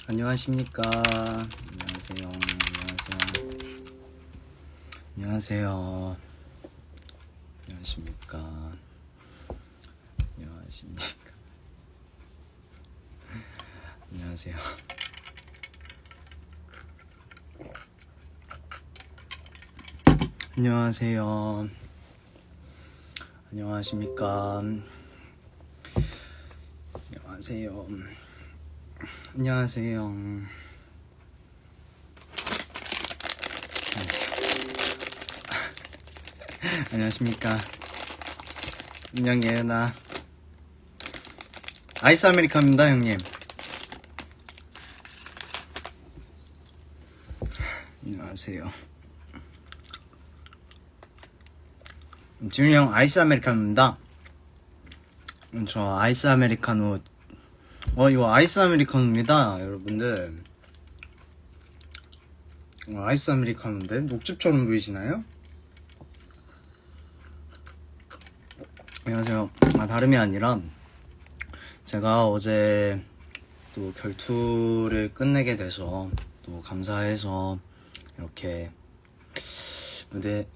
안녕하십니까. 안녕하세요. 안녕하세요. 안녕하십니까. 안녕하세요. 안녕하세요. 안녕하십니까. 안녕하세요. 안녕하세요. 안녕하십니까. 안녕 예은아. 아이스 아메리카노입니다 형님. 안녕하세요. 지훈이 형 아이스 아메리카노입니다. 저 아이스 아메리카노 이거 아이스 아메리카노입니다 여러분들. 아이스 아메리카노인데 녹즙처럼 보이시나요? 안녕하세요. 다름이 아니라 제가 어제 또 결투를 끝내게 돼서 또 감사해서 이렇게 무대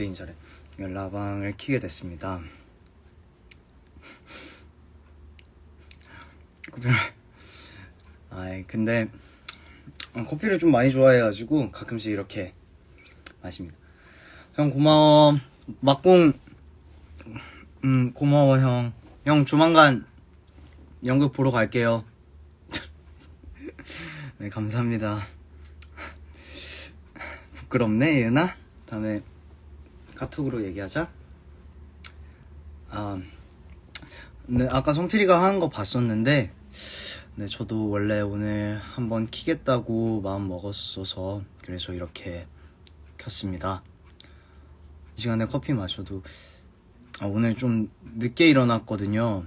인사래 라방을 키게 됐습니다. 근데 커피를 좀 많이 좋아해가지고 가끔씩 이렇게 마십니다. 형 고마워. 막공 고마워 형. 형 조만간 연극 보러 갈게요. 네 감사합니다. 부끄럽네 예은아. 다음에 카톡으로 얘기하자. 네 아까 성필이가 하는 거 봤었는데 네 저도 원래 오늘 한번 키겠다고 마음 먹었어서 그래서 이렇게 켰습니다. 이 시간에 커피 마셔도 오늘 좀 늦게 일어났거든요.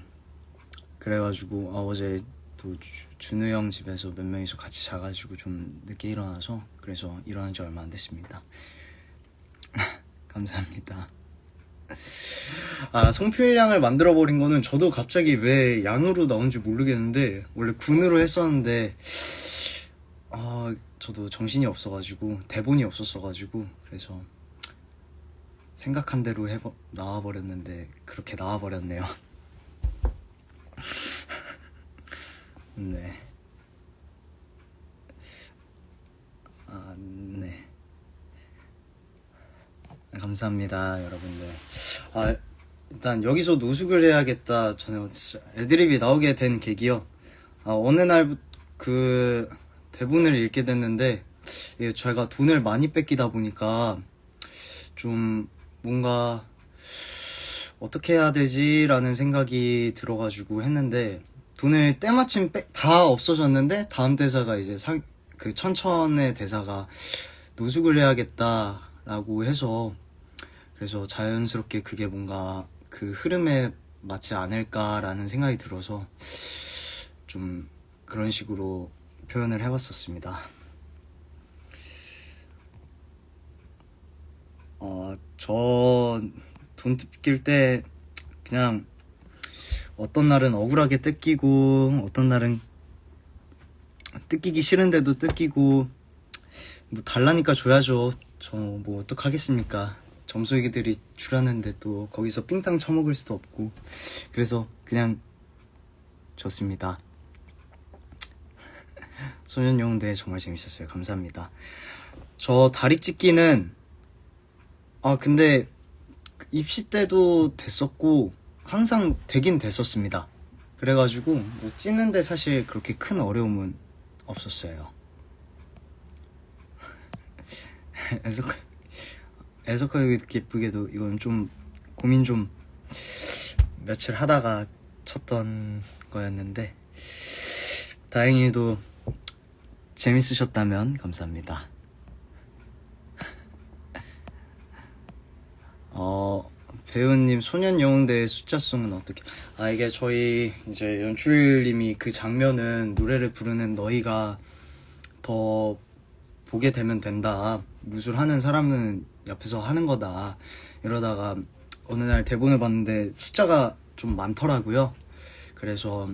그래가지고 어제 또 준우 형 집에서 몇 명이서 같이 자가지고 좀 늦게 일어나서 그래서 일어난 지 얼마 안 됐습니다. 감사합니다. 송필 양을 만들어버린 거는 저도 갑자기 왜 양으로 나온지 모르겠는데 원래 군으로 했었는데 저도 정신이 없어가지고 대본이 없었어가지고 그래서 생각한 대로 나와버렸는데 그렇게 나와버렸네요. 네. 네. 감사합니다 여러분들. 일단 여기서 노숙을 해야겠다. 저는 진짜 애드립이 나오게 된 계기요. 어느 날 그 대본을 읽게 됐는데 제가 돈을 많이 뺏기다 보니까 좀 뭔가 어떻게 해야 되지? 라는 생각이 들어가지고 했는데 돈을 때마침 다 없어졌는데 다음 대사가 이제 그 천천의 대사가 노숙을 해야겠다 라고 해서 그래서 자연스럽게 그게 뭔가 그 흐름에 맞지 않을까라는 생각이 들어서 좀 그런 식으로 표현을 해봤었습니다. 저 돈 뜯길 때 그냥 어떤 날은 억울하게 뜯기고 어떤 날은 뜯기기 싫은데도 뜯기고 뭐 달라니까 줘야죠. 저 뭐 어떡하겠습니까. 점수이기들이 주라는데 또 거기서 삥땅 쳐먹을 수도 없고 그래서 그냥 줬습니다. 소년영웅대 정말 재밌었어요. 감사합니다. 저 다리 찢기는 근데 입시 때도 됐었고 항상 되긴 됐었습니다. 그래가지고 뭐 찢는데 사실 그렇게 큰 어려움은 없었어요. 애석하게 예쁘게도 이건 좀 고민 좀 며칠 하다가 쳤던 거였는데 다행히도 재밌으셨다면 감사합니다. 배우님 소년영웅대의 숫자송은 어떻게 이게 저희 이제 연출님이 그 장면은 노래를 부르는 너희가 더 보게 되면 된다. 무술하는 사람은 옆에서 하는 거다 이러다가 어느 날 대본을 봤는데 숫자가 좀 많더라고요. 그래서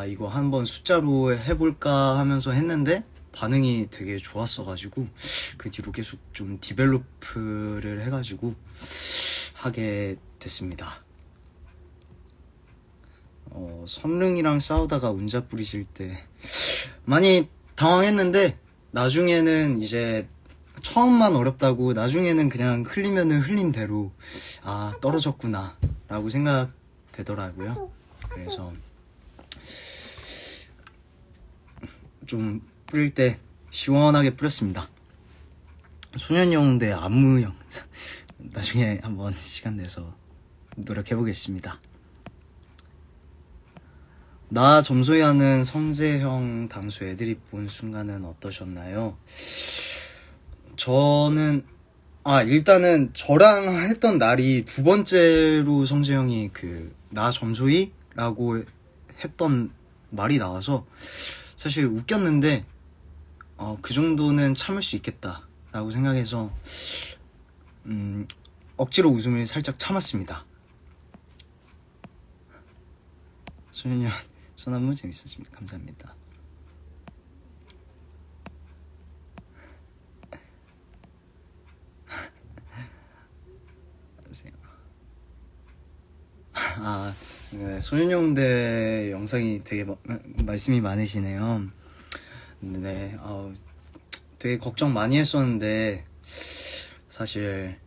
이거 한번 숫자로 해볼까 하면서 했는데 반응이 되게 좋았어가지고 그 뒤로 계속 좀 디벨로프를 해가지고 하게 됐습니다. 선릉이랑 싸우다가 운자 뿌리실 때 많이 당황했는데 나중에는 이제 처음만 어렵다고 나중에는 그냥 흘리면은 흘린 대로 떨어졌구나 라고 생각되더라고요. 그래서 좀 뿌릴 때 시원하게 뿌렸습니다. 소년영대 안무 영상 나중에 한번 시간 내서 노력해보겠습니다. 나 점소이 하는 성재형 당수 애드립 본 순간은 어떠셨나요? 저는 일단은 저랑 했던 날이 두 번째로 성재형이 나 점소이? 라고 했던 말이 나와서 사실 웃겼는데 그 정도는 참을 수 있겠다 라고 생각해서 억지로 웃음을 살짝 참았습니다. 소년형 전화무 재밌었습니다. 감사합니다. 네, 소년영대 영상이 되게 말씀이 많으시네요. 네, 되게 걱정 많이 했었는데 사실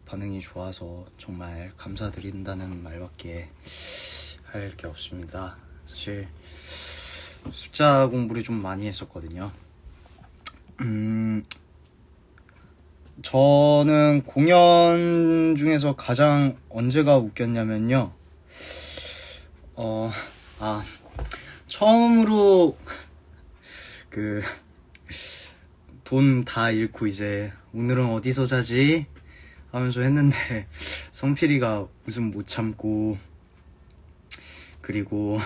반응이 좋아서 정말 감사드린다는 말밖에 할 게 없습니다. 사실 숫자 공부를 좀 많이 했었거든요. 저는 공연 중에서 가장 언제가 웃겼냐면요. 처음으로 돈 다 잃고 이제 오늘은 어디서 자지? 하면서 했는데 성필이가 웃음 못 참고 그리고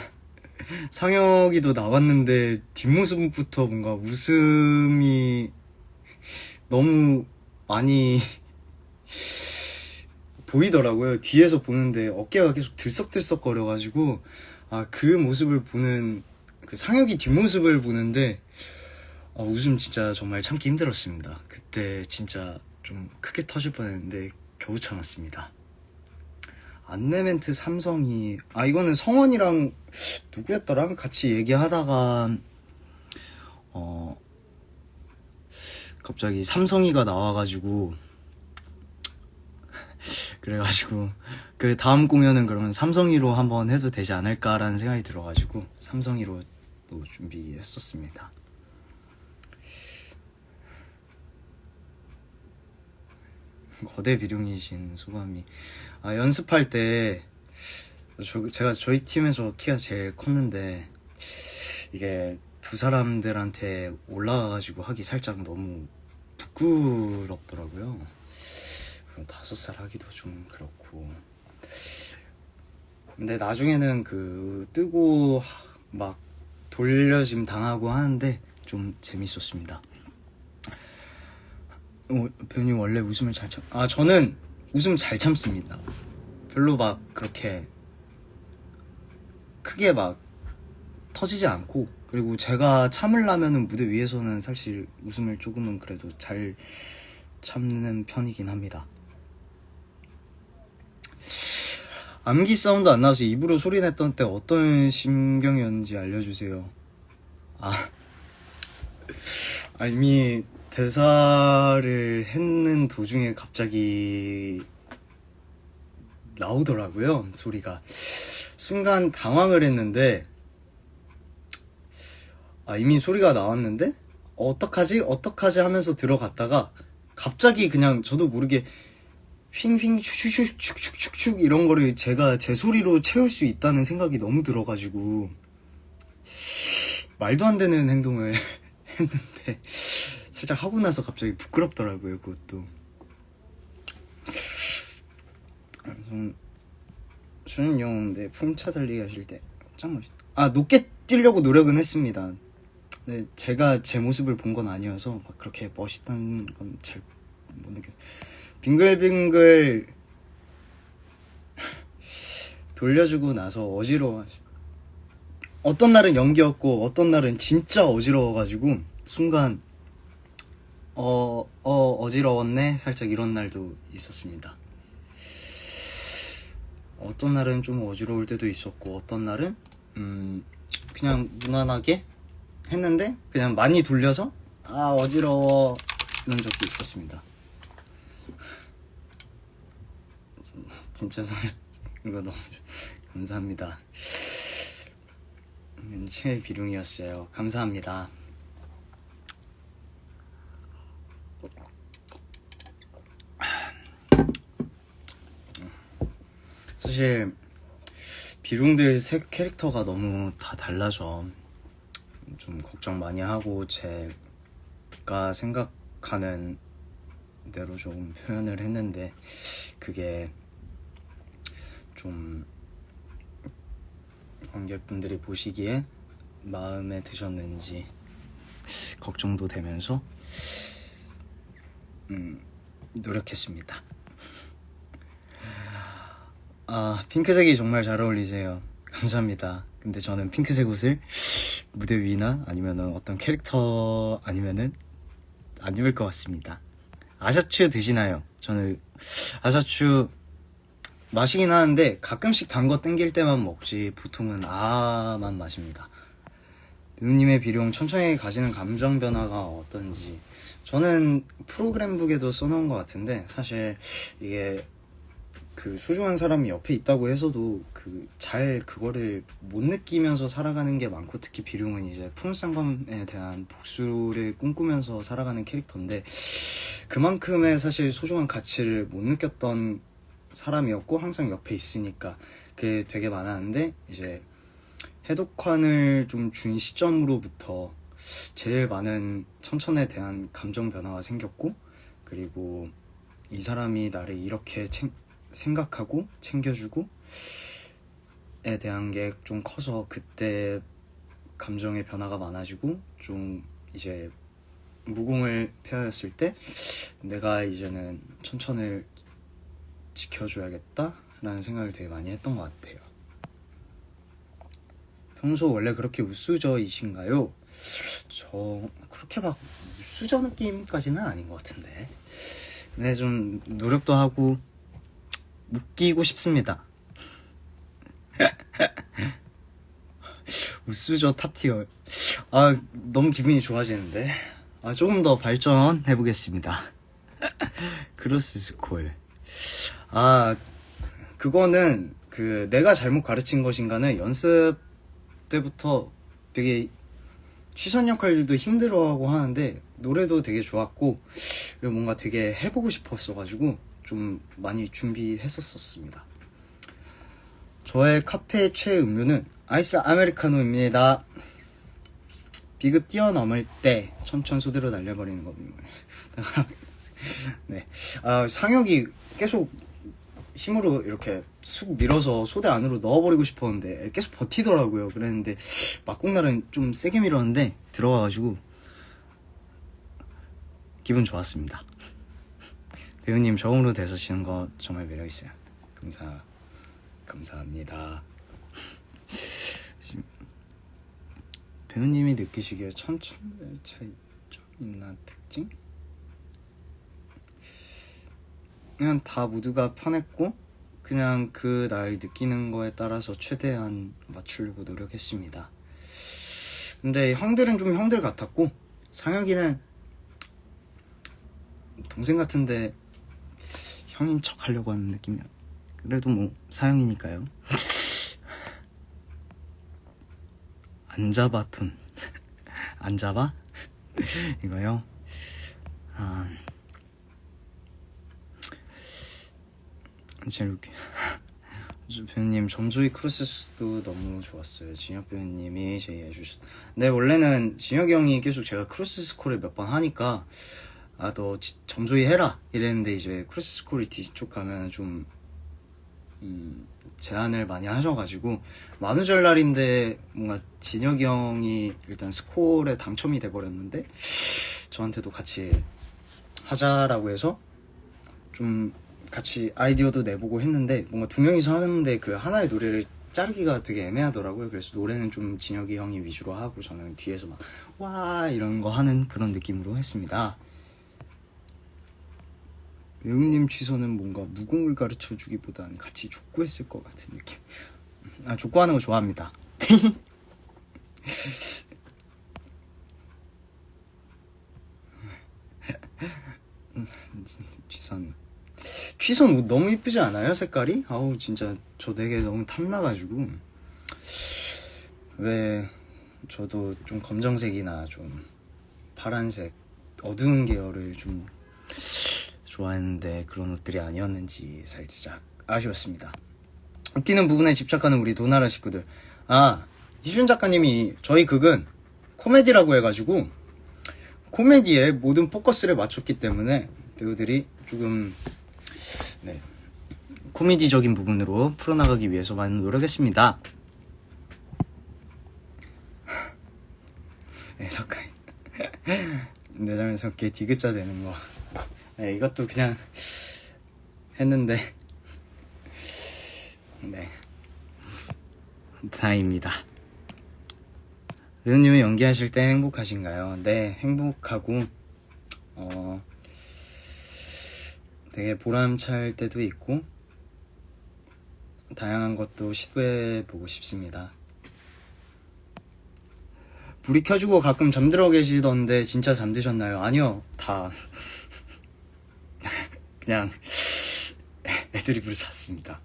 상혁이도 나왔는데 뒷모습부터 뭔가 웃음이 너무 많이 보이더라고요. 뒤에서 보는데 어깨가 계속 들썩들썩 거려가지고 그 모습을 보는 그 상혁이 뒷모습을 보는데 웃음 진짜 정말 참기 힘들었습니다. 그때 진짜 좀 크게 터질 뻔했는데 겨우 참았습니다. 안내 멘트 삼성이 이거는 성원이랑 누구였더라? 같이 얘기하다가 갑자기 삼성이가 나와가지고 그래가지고 그 다음 공연은 그러면 삼성이로 한번 해도 되지 않을까라는 생각이 들어가지고 삼성이로 또 준비했었습니다. 거대 비룡이신 소감이 연습할 때 제가 저희 팀에서 키가 제일 컸는데 이게 두 사람들한테 올라가가지고 하기 살짝 너무 부끄럽더라고요. 5살 하기도 좀 그렇고 근데 나중에는 뜨고 막 돌려짐 당하고 하는데 좀 재밌었습니다. 배우님 원래 웃음을 잘 참... 저는 웃음 잘 참습니다. 별로 막 그렇게 크게 막 터지지 않고 그리고 제가 참으려면은 무대 위에서는 사실 웃음을 조금은 그래도 잘 참는 편이긴 합니다. 암기 사운드 안 나와서 입으로 소리 냈던 때 어떤 심경이었는지 알려주세요. 이미 대사를 했는 도중에 갑자기 나오더라고요, 소리가. 순간 당황을 했는데 이미 소리가 나왔는데 어떡하지 하면서 들어갔다가 갑자기 그냥 저도 모르게 휘잉휘잉 축축축축축축 이런 거를 제가 제 소리로 채울 수 있다는 생각이 너무 들어가지고 말도 안 되는 행동을 했는데 살짝 하고 나서 갑자기 부끄럽더라고요. 그것도 수는영인데 풍차 달리기 하실 때 짱 멋있다. 높게 뛰려고 노력은 했습니다. 근데 제가 제 모습을 본 건 아니어서 막 그렇게 멋있다는 건 잘 못 느꼈어. 빙글빙글 돌려주고 나서 어지러워. 어떤 날은 연기였고 어떤 날은 진짜 어지러워가지고 순간 어지러웠네 살짝 이런 날도 있었습니다. 어떤 날은 좀 어지러울 때도 있었고 어떤 날은 그냥 무난하게 했는데 그냥 많이 돌려서 어지러워 이런 적도 있었습니다. 진짜 이거 너무 감사합니다. 최비룡이었어요. 감사합니다. 사실 비룡들 새 캐릭터가 너무 다 달라져. 좀 걱정 많이 하고 제가 생각하는 대로 좀 표현을 했는데 그게 좀 관객분들이 보시기에 마음에 드셨는지 걱정도 되면서 노력했습니다. 핑크색이 정말 잘 어울리세요. 감사합니다. 근데 저는 핑크색 옷을 무대 위나 아니면은 어떤 캐릭터 아니면은 안 입을 것 같습니다. 아샤추 드시나요? 저는 아샤추 마시긴 하는데 가끔씩 단 거 땡길 때만 먹지 보통은 만 마십니다. 누님의 비룡 천천히 가지는 감정 변화가 어떤지 저는 프로그램북에도 써놓은 것 같은데 사실 이게 그 소중한 사람이 옆에 있다고 해서도 잘 그거를 못 느끼면서 살아가는 게 많고 특히 비룡은 이제 푸른쌍검에 대한 복수를 꿈꾸면서 살아가는 캐릭터인데 그만큼의 사실 소중한 가치를 못 느꼈던 사람이었고 항상 옆에 있으니까 그게 되게 많았는데 이제 해독환을 좀 준 시점으로부터 제일 많은 천천에 대한 감정 변화가 생겼고 그리고 이 사람이 나를 이렇게 생각하고 챙겨주고 에 대한 게 좀 커서 그때 감정의 변화가 많아지고 좀 이제 무공을 펴였을 때 내가 이제는 천천을 지켜줘야겠다 라는 생각을 되게 많이 했던 것 같아요. 평소 원래 그렇게 우수저이신가요? 저 그렇게 막 우수저 느낌까지는 아닌 것 같은데 근데 좀 노력도 하고 웃기고 싶습니다. 우수저 탑티어 너무 기분이 좋아지는데 조금 더 발전해보겠습니다. 크로스스콜 그거는 내가 잘못 가르친 것인가는 연습 때부터 되게 취선 역할도 힘들어하고 하는데 노래도 되게 좋았고 그리고 뭔가 되게 해보고 싶었어가지고 좀 많이 준비했었습니다. 저의 카페 최애 음료는 아이스 아메리카노입니다. 비급 뛰어넘을 때 천천소대로 날려버리는 겁니다. 네. 상혁이 계속 힘으로 이렇게 쑥 밀어서 소대 안으로 넣어버리고 싶었는데 계속 버티더라고요. 그랬는데 막공날은 좀 세게 밀었는데 들어가가지고 기분 좋았습니다. 배우님 저음으로 대서시는 거 정말 매력있어요. 감사합니다. 배우님이 느끼시기에 천천의 차이점 있나 특징? 그냥 다 모두가 편했고 그냥 날 느끼는 거에 따라서 최대한 맞추려고 노력했습니다. 근데 형들은 좀 형들 같았고 상혁이는 동생 같은데 형인 척 하려고 하는 느낌이야. 그래도 뭐 사형이니까요. 안 잡아 톤. 안 잡아? 이거요? 제일 웃겨. 배우님 점조이 크로스도 너무 좋았어요. 진혁 배우님이 제의해주셨. 네 원래는 진혁이 형이 계속 제가 크로스 스콜을 몇 번 하니까 너 점조이 해라 이랬는데 이제 크로스 스콜이 뒤쪽 가면 좀 제안을 많이 하셔가지고 만우절날인데 뭔가 진혁이 형이 일단 스콜에 당첨이 돼버렸는데 저한테도 같이 하자라고 해서 좀 같이 아이디어도 내보고 했는데 뭔가 두 명이서 하는데 그 하나의 노래를 자르기가 되게 애매하더라고요. 그래서 노래는 좀 진혁이 형이 위주로 하고 저는 뒤에서 막 와 이런 거 하는 그런 느낌으로 했습니다. 외우님 취소는 뭔가 무공을 가르쳐 주기보단 같이 족구했을 것 같은 느낌. 아, 족구하는 거 좋아합니다. 취선 옷 너무 이쁘지 않아요? 색깔이? 아우 진짜 저 되게 너무 탐나가지고. 왜 저도 좀 검정색이나 좀 파란색 어두운 계열을 좀 좋아했는데 그런 옷들이 아니었는지 살짝 아쉬웠습니다. 웃기는 부분에 집착하는 우리 도나라 식구들. 아, 희준 작가님이 저희 극은 코미디라고 해가지고 코미디에 모든 포커스를 맞췄기 때문에 배우들이 조금 네, 코미디적인 부분으로 풀어나가기 위해서 많이 노력했습니다. 네, 석가이 내장에서 개 디귿자 되는 거. 네, 이것도 그냥 했는데 네, 다행입니다. 배우님은 연기하실 때 행복하신가요? 네, 행복하고 되게 보람찰 때도 있고 다양한 것도 시도해보고 싶습니다. 불이 켜지고 가끔 잠들어 계시던데 진짜 잠드셨나요? 아니요, 다 그냥 애드립으로 잤습니다.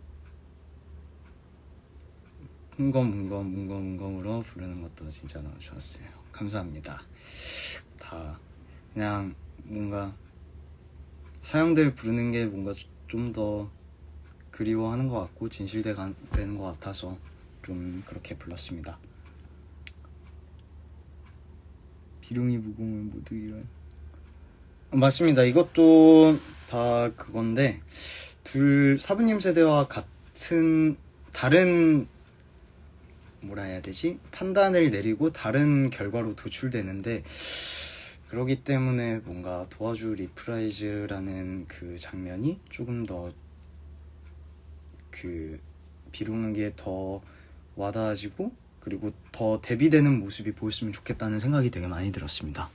문검으로 부르는 것도 진짜 너무 좋았어요. 감사합니다. 다 그냥 뭔가 사형들 부르는 게 뭔가 좀 더 그리워하는 것 같고 진실되는 것 같아서 좀 그렇게 불렀습니다. 비룡이 무공을 모두 이런. 맞습니다. 이것도 다 그건데 둘 사부님 세대와 같은 다른 뭐라 해야 되지? 판단을 내리고 다른 결과로 도출되는데 그러기 때문에 뭔가 도와주 리프라이즈라는 그 장면이 조금 더 그 비룡에게 더 와닿아지고 그리고 더 대비되는 모습이 보였으면 좋겠다는 생각이 되게 많이 들었습니다.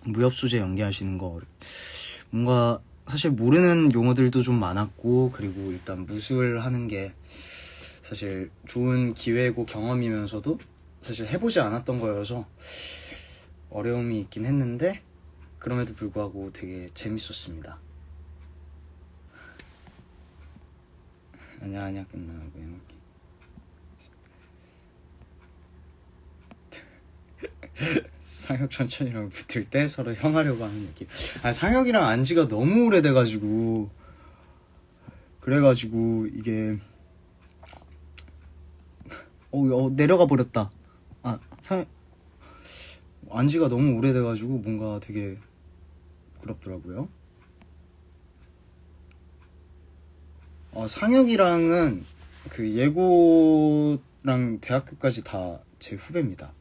무협 소재 연기하시는 거 뭔가 사실 모르는 용어들도 좀 많았고 그리고 일단 무술 하는 게 사실 좋은 기회고 경험이면서도 사실 해보지 않았던 거여서 어려움이 있긴 했는데 그럼에도 불구하고 되게 재밌었습니다. 아니야 끝나고요. 상혁 천천히랑 붙을 때 서로 형하려고 하는 느낌. 아, 상혁이랑 안지가 너무 오래돼가지고 그래가지고 이게 내려가 버렸다. 아, 안지가 너무 오래돼가지고 뭔가 되게 부럽더라고요. 상혁이랑은 그 예고랑 대학교까지 다 제 후배입니다.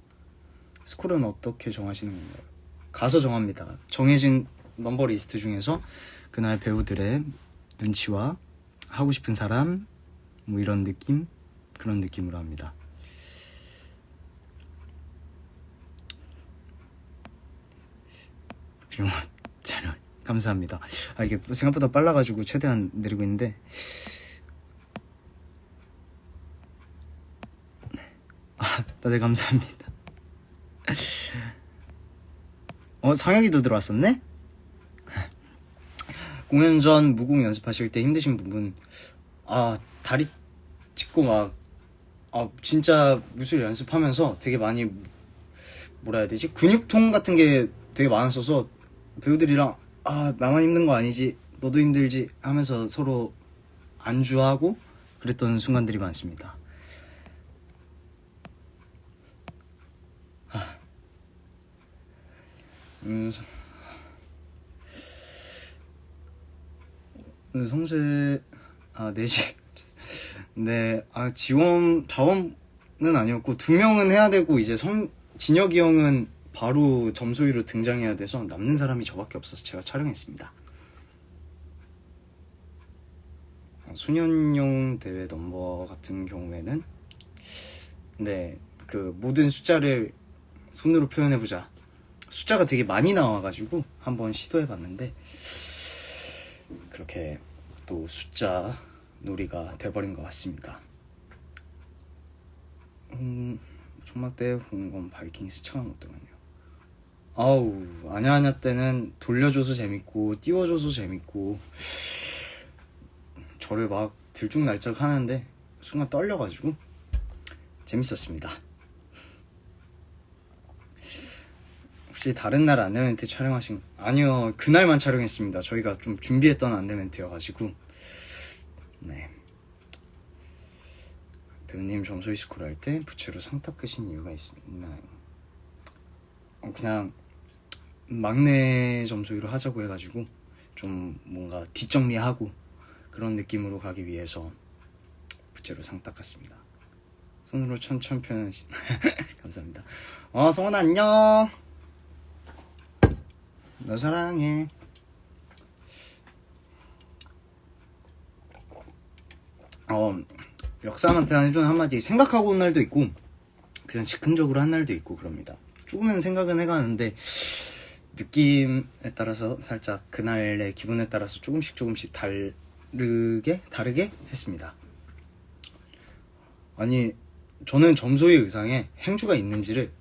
스콜은 어떻게 정하시는 건가요? 가서 정합니다. 정해진 넘버 리스트 중에서 그날 배우들의 눈치와 하고 싶은 사람 뭐 이런 느낌 그런 느낌으로 합니다. 비룡 촬영 감사합니다. 이게 생각보다 빨라가지고 최대한 내리고 있는데 다들 감사합니다. 상혁이도 들어왔었네? 공연 전 무공 연습하실 때 힘드신 부분 다리 찢고 막 진짜 무술 연습하면서 되게 많이 뭐라 해야 되지? 근육통 같은 게 되게 많았어서 배우들이랑 나만 힘든 거 아니지 너도 힘들지 하면서 서로 안주하고 그랬던 순간들이 많습니다. 성재 4시 네 자원은 아니었고 2명은 해야 되고 이제 진혁이 형은 바로 점소위로 등장해야 돼서 남는 사람이 저밖에 없어서 제가 촬영했습니다. 수년용 대회 넘버 같은 경우에는 네, 그 모든 숫자를 손으로 표현해보자, 숫자가 되게 많이 나와가지고 한번 시도해봤는데 그렇게 또 숫자 놀이가 돼버린 것 같습니다. 총막대 공검 바이킹스 처음 어떠거든요. 아우, 아냐아냐 때는 돌려줘서 재밌고 띄워줘서 재밌고 저를 막 들쭉날짝 하는데 순간 떨려가지고 재밌었습니다. 혹시 다른 날 안내멘트 촬영하신? 아니요, 그날만 촬영했습니다. 저희가 좀 준비했던 안내멘트여가지고. 네, 배우님 점소이 스쿨 할 때 부채로 상 닦으신 이유가 있나요? 그냥 막내 점소이로 하자고 해가지고 좀 뭔가 뒷정리하고 그런 느낌으로 가기 위해서 부채로 상 닦았습니다. 손으로 천천 표현. 감사합니다. 성원아 안녕. 너 사랑해. 역삼한테 해주는 한마디, 생각하고 온 날도 있고 그냥 즉흥적으로 한 날도 있고 그럽니다. 조금은 생각은 해가는데 느낌에 따라서 살짝 그날의 기분에 따라서 조금씩 다르게 했습니다. 아니, 저는 점소의 의상에 행주가 있는지를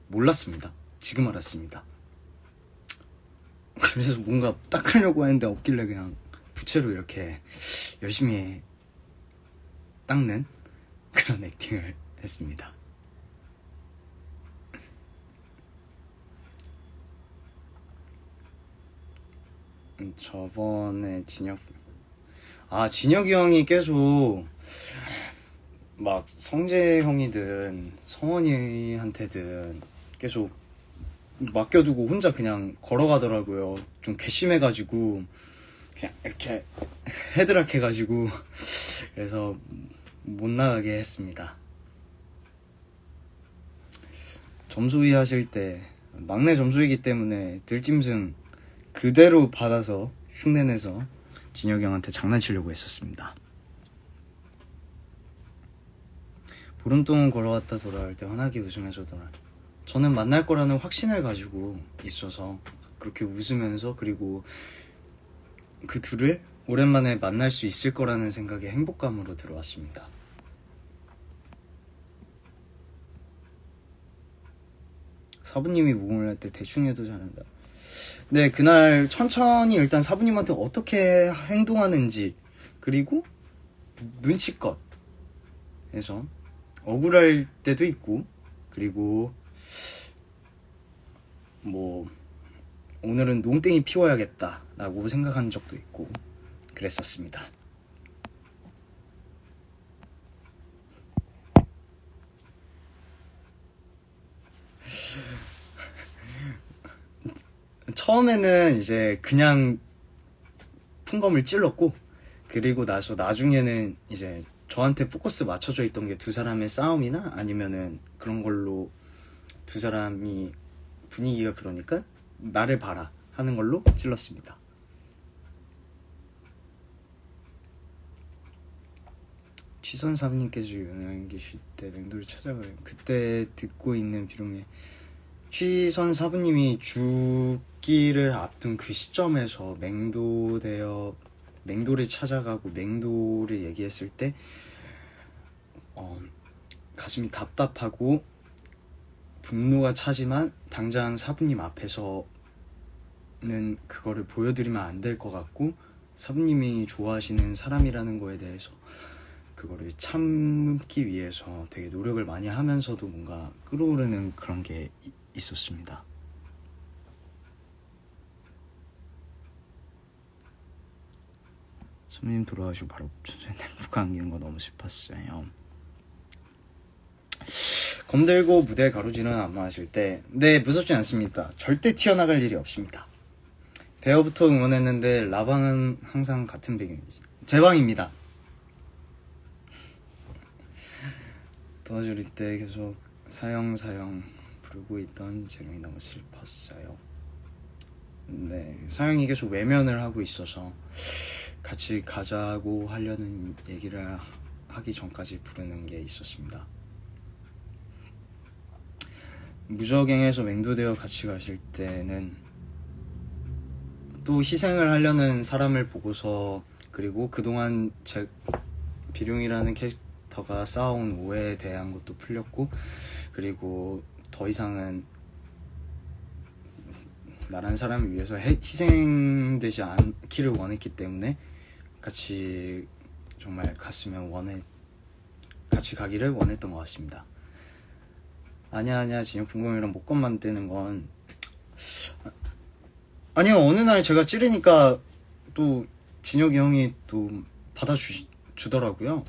몰랐습니다. 지금 알았습니다. 그래서 뭔가 닦으려고 했는데 없길래 그냥 부채로 이렇게 열심히 닦는 그런 액팅을 했습니다. 저번에 진혁이 형이 계속 막 성재 형이든 성원이한테든 계속 맡겨두고 혼자 그냥 걸어가더라고요. 좀 괘씸해가지고 그냥 이렇게 헤드락 해가지고 그래서 못 나가게 했습니다. 점소위 하실 때 막내 점소이기 때문에 들짐승 그대로 받아서 흉내내서 진혁이 형한테 장난치려고 했었습니다. 보름 동안 걸어왔다 돌아올 때 환하게 웃으면서 돌아. 저는 만날 거라는 확신을 가지고 있어서 그렇게 웃으면서, 그리고 그 둘을 오랜만에 만날 수 있을 거라는 생각에 행복감으로 들어왔습니다. 사부님이 모금을 할 때 대충 해도 잘한다. 네, 그날 천천히 일단 사부님한테 어떻게 행동하는지, 그리고 눈치껏 해서 억울할 때도 있고, 그리고 뭐 오늘은 농땡이 피워야겠다 라고 생각한 적도 있고 그랬었습니다. 처음에는 이제 그냥 풍검을 찔렀고, 그리고 나중에는 이제 저한테 포커스 맞춰져 있던 게 두 사람의 싸움이나 아니면은 그런 걸로 두 사람이 분위기가 그러니까 나를 봐라 하는 걸로 찔렀습니다. 취선 사부님께서 연예인 계실 때 맹도를 찾아가요. 그때 듣고 있는 비룡의 취선 사부님이 죽기를 앞둔 그 시점에서 맹도를 찾아가고 맹도를 얘기했을 때 가슴이 답답하고 분노가 차지만 당장 사부님 앞에서는 그거를 보여드리면 안 될 것 같고, 사부님이 좋아하시는 사람이라는 거에 대해서 그거를 참기 위해서 되게 노력을 많이 하면서도 뭔가 끌어오르는 그런 게 있었습니다. 사부님 돌아가시고 바로 천천히 tempo가 안기는 거 너무 슬펐어요. 검들고 무대 가로지르는 안무하실 때 네, 무섭지 않습니다. 절대 튀어나갈 일이 없습니다. 배어부터 응원했는데 라방은 항상 같은 배경이지. 제 방입니다. 도와줄 때 계속 사형 부르고 있던 재롱이 너무 슬펐어요. 네, 사영이 계속 외면을 하고 있어서 같이 가자고 하려는 얘기를 하기 전까지 부르는 게 있었습니다. 무적행에서 맹도되어 같이 가실 때는 또 희생을 하려는 사람을 보고서, 그리고 그동안 비룡이라는 캐릭터가 쌓아온 오해에 대한 것도 풀렸고, 그리고 더 이상은 나란 사람을 위해서 희생되지 않기를 원했기 때문에 같이 정말 같이 가기를 원했던 것 같습니다. 아니야 진혁 분공이랑 목건 만드는 건 아니요, 어느 날 제가 찌르니까 또 진혁이 형이 또 받아주더라고요.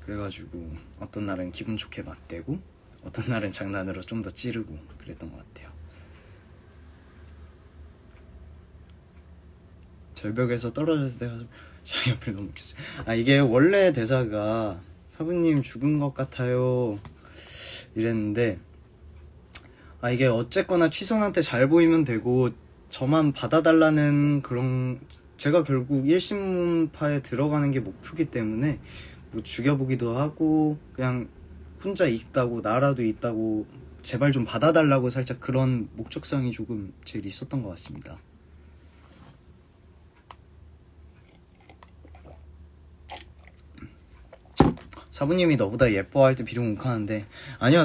그래가지고 어떤 날은 기분 좋게 맞대고 어떤 날은 장난으로 좀 더 찌르고 그랬던 것 같아요. 절벽에서 떨어졌을 때 가서 자 옆을 너무 웃겼어요. 이게 원래 대사가 사부님 죽은 것 같아요 이랬는데, 이게 어쨌거나 취선한테 잘 보이면 되고 저만 받아달라는 그런, 제가 결국 1신문파에 들어가는 게 목표기 때문에 뭐 죽여보기도 하고 그냥 혼자 있다고, 나라도 있다고 제발 좀 받아달라고 살짝 그런 목적성이 조금 제일 있었던 것 같습니다. 사부님이 너보다 예뻐할 때 비룡 욱하는데, 아니요,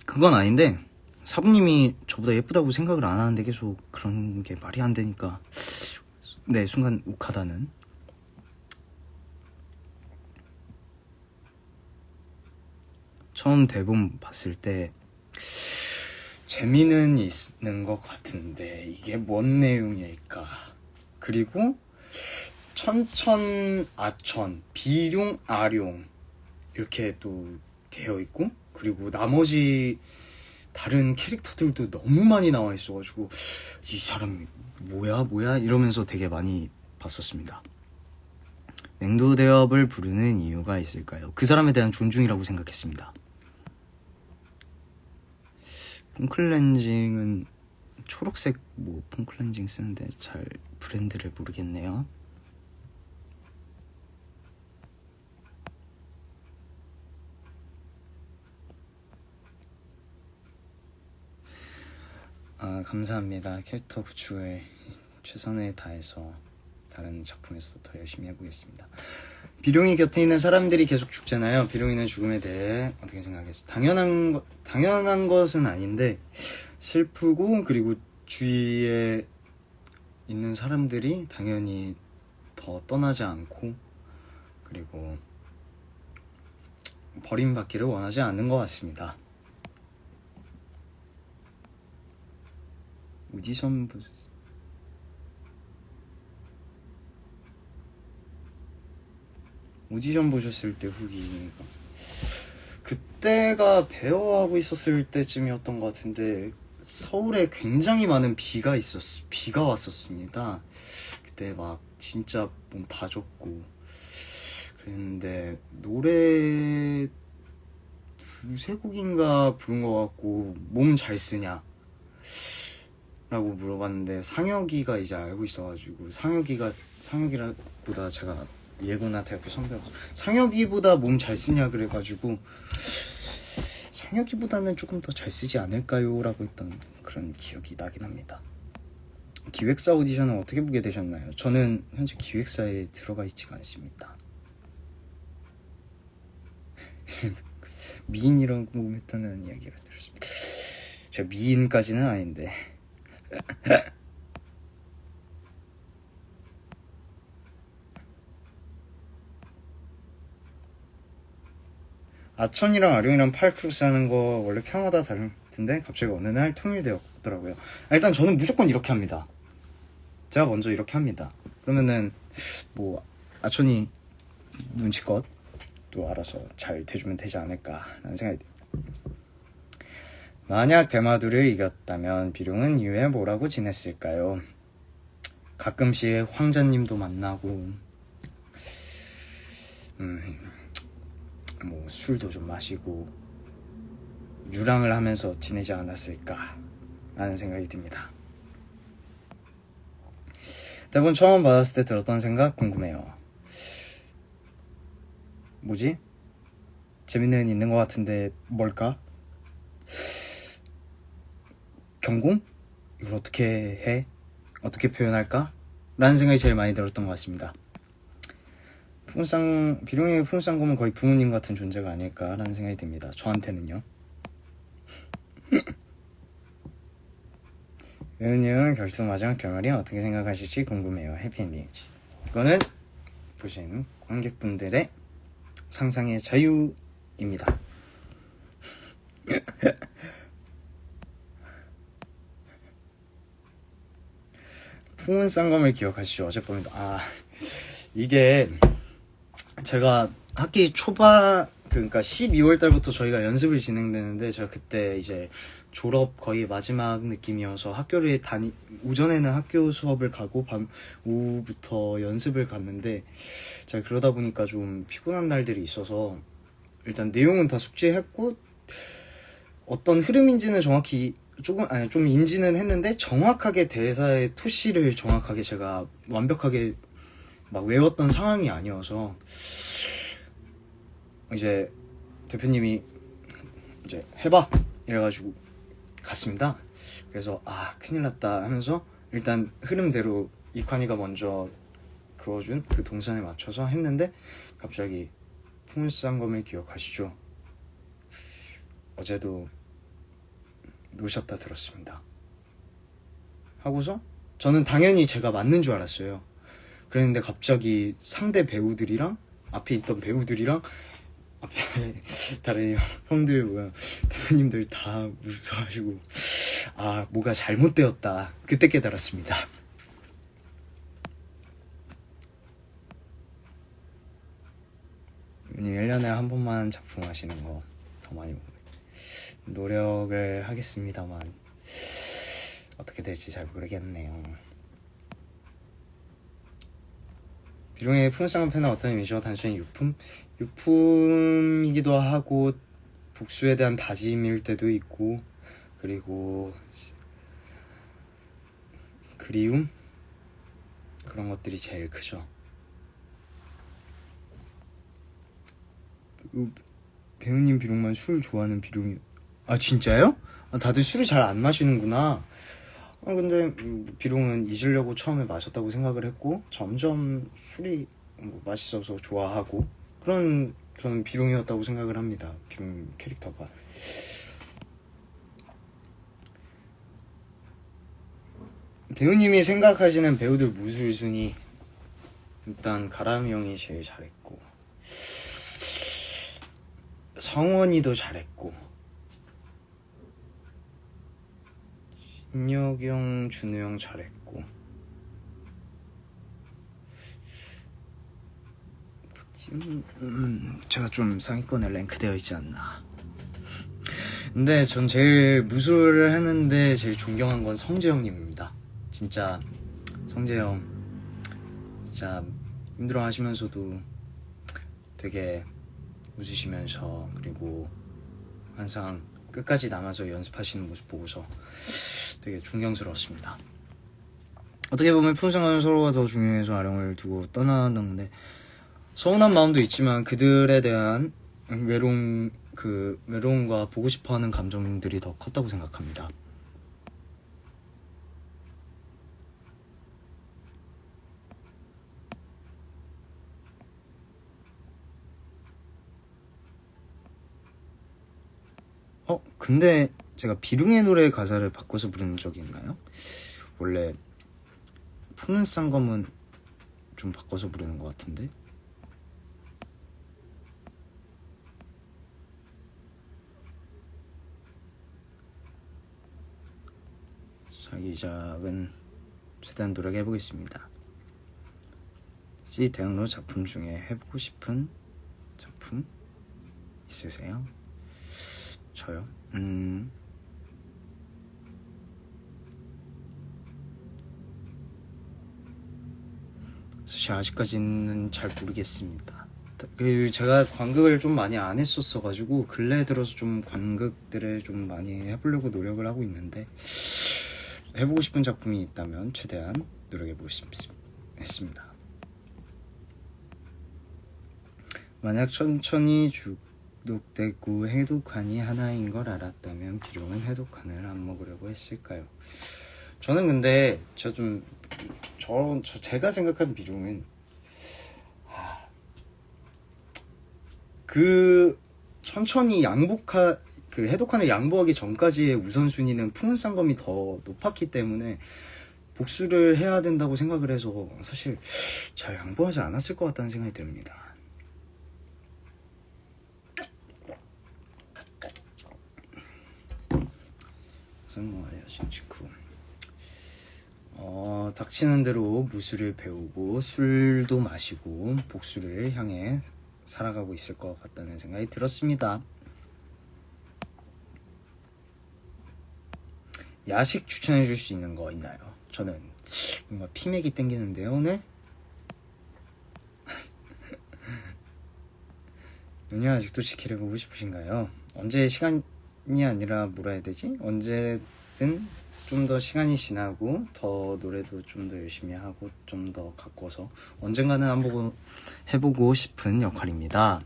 그건 아닌데 사부님이 저보다 예쁘다고 생각을 안 하는데 계속 그런 게 말이 안 되니까 네, 순간 욱하다는. 처음 대본 봤을 때 재미는 있는 것 같은데 이게 뭔 내용일까. 그리고 천천, 아천, 비룡, 아룡 이렇게 또 되어 있고, 그리고 나머지 다른 캐릭터들도 너무 많이 나와 있어가지고 이 사람 뭐야 이러면서 되게 많이 봤었습니다. 맹도대업을 부르는 이유가 있을까요? 그 사람에 대한 존중이라고 생각했습니다. 폼클렌징은 초록색 폼클렌징 쓰는데 잘 브랜드를 모르겠네요. 감사합니다. 캐릭터 구축을 최선을 다해서 다른 작품에서 더 열심히 해보겠습니다. 비룡이 곁에 있는 사람들이 계속 죽잖아요. 비룡이는 죽음에 대해 어떻게 생각했어요? 당연한 것은 아닌데 슬프고, 그리고 주위에 있는 사람들이 당연히 더 떠나지 않고, 그리고 버림받기를 원하지 않는 것 같습니다. 오디션 보셨을 때 후기니까 그때가 배어하고 있었을 때쯤이었던 것 같은데 서울에 굉장히 많은 비가 왔었습니다. 그때 막 진짜 몸 다 젖고 그랬는데 노래 두세 곡인가 부른 것 같고, 몸 잘 쓰냐 라고 물어봤는데 상혁이가 이제 알고 있어가지고, 상혁이보다 제가 예고나 대학교 선배라서 상혁이보다 몸 잘 쓰냐 그래가지고 상혁이보다는 조금 더 잘 쓰지 않을까요? 라고 했던 그런 기억이 나긴 합니다. 기획사 오디션은 어떻게 보게 되셨나요? 저는 현재 기획사에 들어가 있지가 않습니다. 미인이라고 했다는 이야기를 들었습니다. 제가 미인까지는 아닌데 아천이랑 아룡이랑 8% 하는 거 원래 평마다 다른데 갑자기 어느 날 통일되었더라고요. 일단 저는 무조건 이렇게 합니다. 제가 먼저 이렇게 합니다. 그러면은 아천이 눈치껏 또 알아서 잘 대주면 되지 않을까라는 생각이 듭니다. 만약 대마두를 이겼다면 비룡은 이후에 뭐라고 지냈을까요? 가끔씩 황자님도 만나고 술도 좀 마시고 유랑을 하면서 지내지 않았을까 라는 생각이 듭니다. 대본 처음 받았을 때 들었던 생각 궁금해요. 뭐지? 재밌는 있는 것 같은데 뭘까? 경공? 이걸 어떻게 해? 어떻게 표현할까? 라는 생각이 제일 많이 들었던 것 같습니다. 비룡의 풍쌍곰은 거의 부모님 같은 존재가 아닐까라는 생각이 듭니다. 저한테는요. 배우님은 결투 마지막 결말이 어떻게 생각하실지 궁금해요. 해피엔딩이지. 이거는 보신 관객분들의 상상의 자유입니다. 풍은 쌍검을 기억하시죠? 어젯밤에도 이게 제가 학기 초반 그러니까 12월 달부터 저희가 연습을 진행되는데 제가 그때 이제 졸업 거의 마지막 느낌이어서 오전에는 학교 수업을 가고 오후부터 연습을 갔는데 제가 그러다 보니까 좀 피곤한 날들이 있어서 일단 내용은 다 숙지했고 어떤 흐름인지는 정확히 좀 인지는 했는데 정확하게 대사의 토시를 정확하게 제가 완벽하게 막 외웠던 상황이 아니어서 이제 대표님이 이제 해봐 이래가지고 갔습니다. 그래서 큰일 났다 하면서 일단 흐름대로 이칸이가 먼저 그어준 그 동선에 맞춰서 했는데 갑자기 풍물쌍검을 기억하시죠? 어제도 놓으셨다 들었습니다. 하고서 저는 당연히 제가 맞는 줄 알았어요. 그랬는데 갑자기 상대 배우들이랑 앞에 있던 배우들이랑 앞에 다른 형들 대표님들 다 웃어가지고 뭐가 잘못되었다 그때 깨달았습니다. 이 1년에 한 번만 작품 하시는 거 더 많이 노력을 하겠습니다만 어떻게 될지 잘 모르겠네요. 비룡의 풍쌍한 팬은 어떤 의미죠? 단순히 유품이기도 하고 복수에 대한 다짐일 때도 있고 그리고 그리움? 그런 것들이 제일 크죠. 배우님 비룡만 술 좋아하는 비룡이 진짜요? 다들 술을 잘 안 마시는구나. 근데 비룡은 잊으려고 처음에 마셨다고 생각을 했고 점점 술이 맛있어서 좋아하고 그런 저는 비룡이었다고 생각을 합니다. 비룡 캐릭터가. 배우님이 생각하시는 배우들 무술순위 일단 가람이 형이 제일 잘했고 성원이도 잘했고 인혁이 형, 준우 형 잘했고 제가 좀 상위권에 랭크되어 있지 않나. 근데 전 제일 무술을 했는데 제일 존경한 건 성재형님입니다. 진짜 성재형 진짜 힘들어 하시면서도 되게 웃으시면서 그리고 항상 끝까지 남아서 연습하시는 모습 보고서 되게 존경스러웠습니다. 어떻게 보면 풍성한 서로가 더 중요해서 아령을 두고 떠나는데 서운한 마음도 있지만 그들에 대한 외로움과 보고 싶어하는 감정들이 더 컸다고 생각합니다. 근데 제가 비룡의 노래 가사를 바꿔서 부른 적이 있나요? 원래 푸는 쌍검은 좀 바꿔서 부르는 것 같은데 자기작은 최대한 노력해보겠습니다. C 대학로 작품 중에 해보고 싶은 작품 있으세요? 저요? 사실 아직까지는 잘 모르겠습니다. 그 제가 관극을 좀 많이 안 했었어가지고 근래 들어서 좀 관극들을 좀 많이 해보려고 노력을 하고 있는데, 해보고 싶은 작품이 있다면 최대한 노력해보고 싶습니다. 만약 천천히 중독되고 해독환이 하나인 걸 알았다면 비룡은 해독환을 안 먹으려고 했을까요? 저는 근데 제가 생각한 비룡은 그 천천히 그 해독환을 양보하기 전까지의 우선순위는 푸른 쌍검이 더 높았기 때문에 복수를 해야 된다고 생각을 해서 사실 잘 양보하지 않았을 것 같다는 생각이 듭니다. 직후 닥치는 대로 무술을 배우고 술도 마시고 복수를 향해 살아가고 있을 것 같다는 생각이 들었습니다. 야식 추천해 줄 수 있는 거 있나요? 저는 뭔가 피맥이 땡기는데요 오늘. 눈이 아직도 지키를 보고 싶으신가요? 언제 시간이 아니라 뭐라 해야 되지? 언제든 좀 더 시간이 지나고 더 노래도 좀 더 열심히 하고 좀 더 가꿔서 언젠가는 한번 해보고 싶은 역할입니다.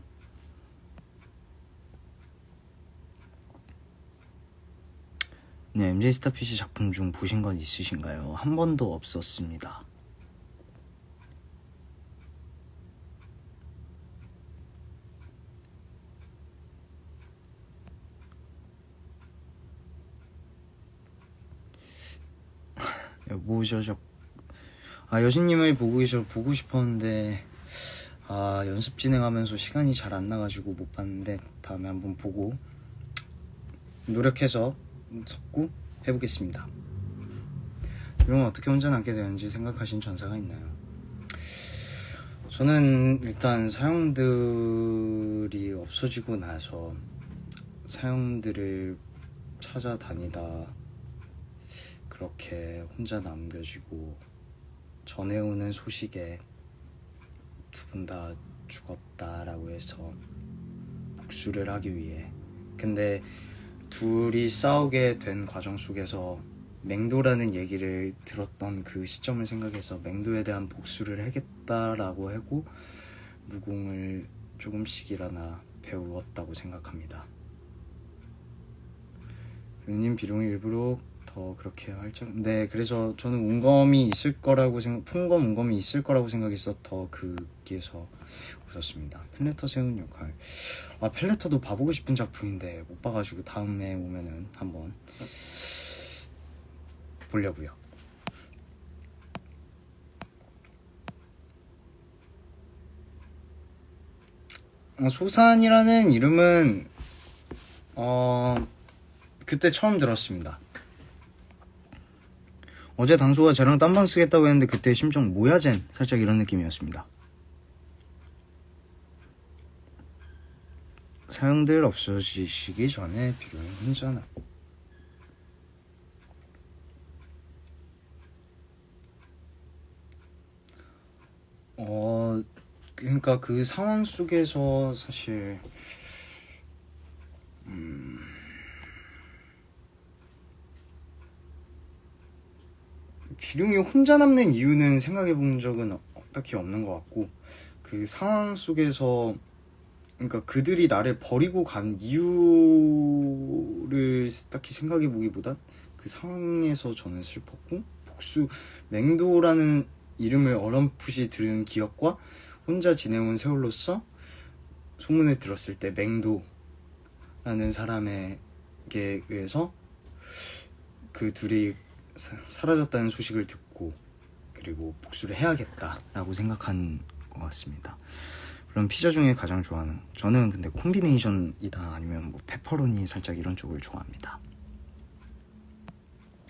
네, MJ 스타피쉬 작품 중 보신 건 있으신가요? 한 번도 없었습니다. 여신님을 보고 싶었는데 연습 진행하면서 시간이 잘 안 나가지고 못 봤는데 다음에 한번 보고 노력해서 섞고 해보겠습니다. 이런 어떻게 혼자 남게 되는지 생각하신 전사가 있나요? 저는 일단 사형들이 없어지고 나서 사형들을 찾아다니다 그렇게 혼자 남겨지고 전해오는 소식에 두 분 다 죽었다라고 해서 복수를 하기 위해, 근데 둘이 싸우게 된 과정 속에서 맹도라는 얘기를 들었던 그 시점을 생각해서 맹도에 대한 복수를 하겠다라고 하고 무공을 조금씩이라나 배웠다고 생각합니다. 윤님 비룡이 일부러 더 그렇게 네, 그래서 저는 운검이 있을 거라고 풍검 운검이 있을 거라고 생각해서 더 거기에서 웃었습니다. 펠레터 세운 역할, 펠레터도 봐보고 싶은 작품인데 못 봐가지고 다음에 오면은 한번 보려고요. 소산이라는 이름은 그때 처음 들었습니다. 어제 당소가 저랑 딴방 쓰겠다고 했는데 그때 심정 뭐야 쟨, 살짝 이런 느낌이었습니다. 사형들 없어지시기 전에 비룡이 혼자나. 그러니까 그 상황 속에서 사실 비룡이 혼자 남는 이유는 생각해 본 적은 딱히 없는 것 같고, 그 상황 속에서 그러니까 그들이 나를 버리고 간 이유를 딱히 생각해 보기보다 그 상황에서 저는 슬펐고, 맹도라는 이름을 어렴풋이 들은 기억과 혼자 지내온 세월로서 소문을 들었을 때 맹도라는 사람에게 의해서 그 둘이 사라졌다는 소식을 듣고 그리고 복수를 해야겠다라고 생각한 것 같습니다. 그럼 피자 중에 가장 좋아하는, 저는 근데 콤비네이션이다 아니면 뭐 페퍼로니 살짝 이런 쪽을 좋아합니다.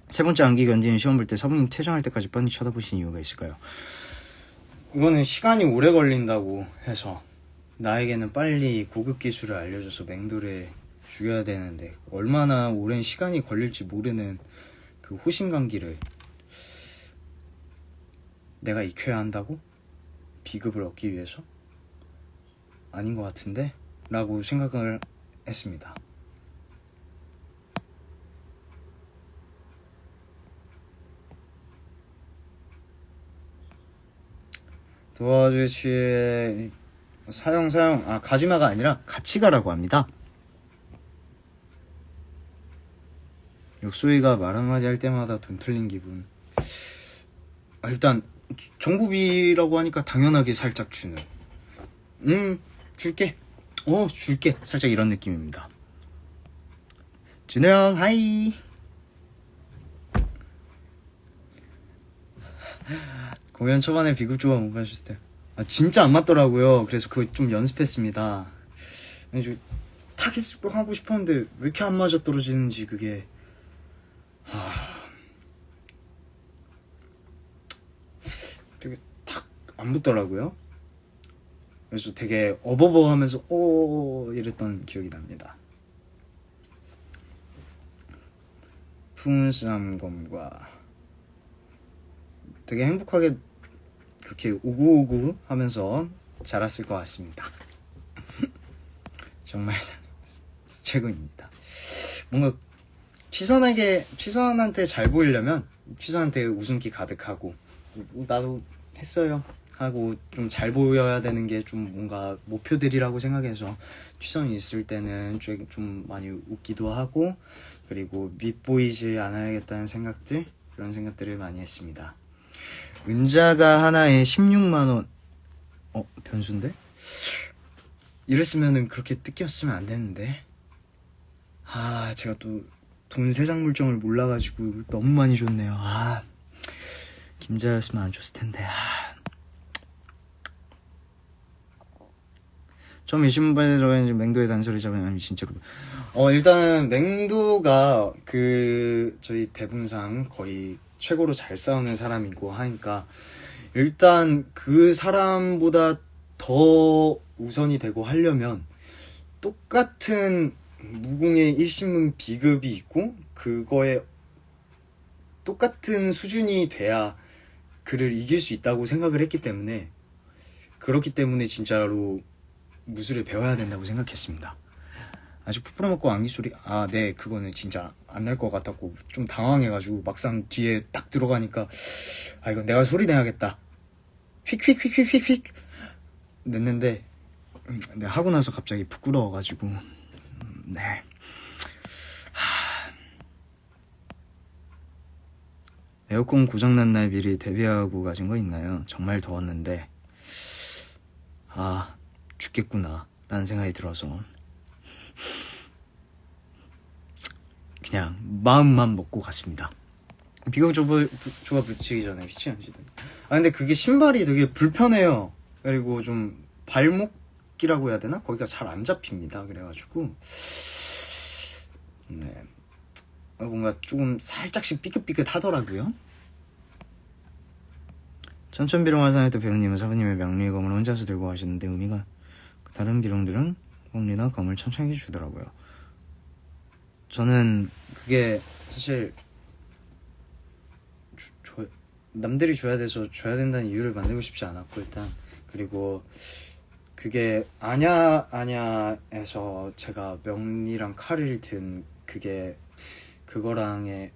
세 번째 암기 견디는 시험 볼 때 사부님 퇴장할 때까지 뻔히 쳐다보신 이유가 있을까요? 이거는 시간이 오래 걸린다고 해서 나에게는 빨리 고급 기술을 알려줘서 맹도를 죽여야 되는데 얼마나 오랜 시간이 걸릴지 모르는 그 호신감기를 내가 익혀야 한다고? 비급을 얻기 위해서? 아닌 것 같은데? 라고 생각을 했습니다. 도화지에 취해 사용 가지마가 아니라 같이 가라고 합니다. 욕소이가 말 한마디 할 때마다 돈 틀린 기분. 일단 정국이라고 하니까 당연하게 살짝 주는 줄게 줄게 살짝 이런 느낌입니다. 준호 형 하이. 공연 초반에 비급조가 못 가셨을 때 진짜 안 맞더라고요. 그래서 그거 좀 연습했습니다. 타겟 하고 싶었는데 왜 이렇게 안 맞아 떨어지는지 그게 되게 탁 안 붙더라고요. 그래서 되게 어버버하면서 오 이랬던 기억이 납니다. 풍삼검과 되게 행복하게 그렇게 오구오구 하면서 자랐을 것 같습니다. 정말 최고입니다. 뭔가 취선한테 잘 보이려면 취선한테 웃음기 가득하고 나도 했어요 하고 좀 잘 보여야 되는 게 좀 뭔가 목표들이라고 생각해서 취선이 있을 때는 좀 많이 웃기도 하고 그리고 밉보이지 않아야겠다는 생각들 그런 생각들을 많이 했습니다. 은자가 하나에 16만원 변수인데? 이랬으면은 그렇게 뜯겼으면 안 되는데 제가 또 돈 세상 물정을 몰라가지고 너무 많이 줬네요. 김자였으면 안 줬을 텐데. 처음 20분반에 들어가는 맹도의 단소리 잡으면 진짜로 일단은 맹도가 저희 대분상 거의 최고로 잘 싸우는 사람이고 하니까 일단 그 사람보다 더 우선이 되고 하려면 똑같은 무공의 1신문 비급이 있고 그거에 똑같은 수준이 돼야 그를 이길 수 있다고 생각을 했기 때문에 그렇기 때문에 진짜로 무술을 배워야 된다고 생각했습니다. 아직 푸푸러 먹고 안기 소리 네 그거는 진짜 안 날 것 같았고 좀 당황해가지고 막상 뒤에 딱 들어가니까 이거 내가 소리 내야겠다 휙휙휙휙휙 냈는데 하고 나서 갑자기 부끄러워가지고 네. 에어컨 고장난 날 미리 대비하고 가진 거 있나요? 정말 더웠는데 죽겠구나 라는 생각이 들어서 그냥 마음만 먹고 갔습니다. 비가 조가 붙이기 전에 근데 그게 신발이 되게 불편해요. 그리고 좀 발목이라고 해야 되나? 거기가 잘 안 잡힙니다. 그래가지고 네 뭔가 조금 살짝씩 삐끗삐끗 하더라고요. 천천비룡 화산할 때 배우님은 사부님의 명리의 검을 혼자서 들고 가셨는데 의미가 다른 비룡들은 꽁리나 검을 천천히 주더라고요. 저는 그게 사실 남들이 줘야 돼서 줘야 된다는 이유를 만들고 싶지 않았고 일단 그리고 그게 아냐에서 제가 명리랑 칼을 든 그게 그거랑의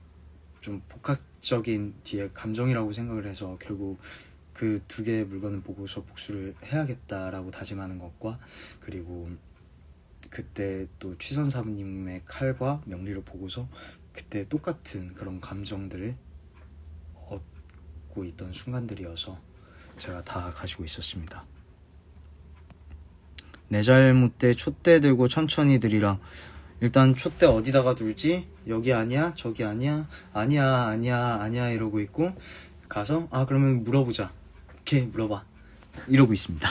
좀 복합적인 뒤에 감정이라고 생각을 해서 결국 그 두 개의 물건을 보고서 복수를 해야겠다라고 다짐하는 것과 그리고 그때 또 취선 사부님의 칼과 명리를 보고서 그때 똑같은 그런 감정들을 얻고 있던 순간들이어서 제가 다 가지고 있었습니다. 내 잘못 때 촛대 들고 천천히 들이라. 일단 촛대 어디다가 둘지 여기 아니야 저기 아니야 아니야 이러고 있고 가서 그러면 물어보자. 오케이 물어봐 이러고 있습니다.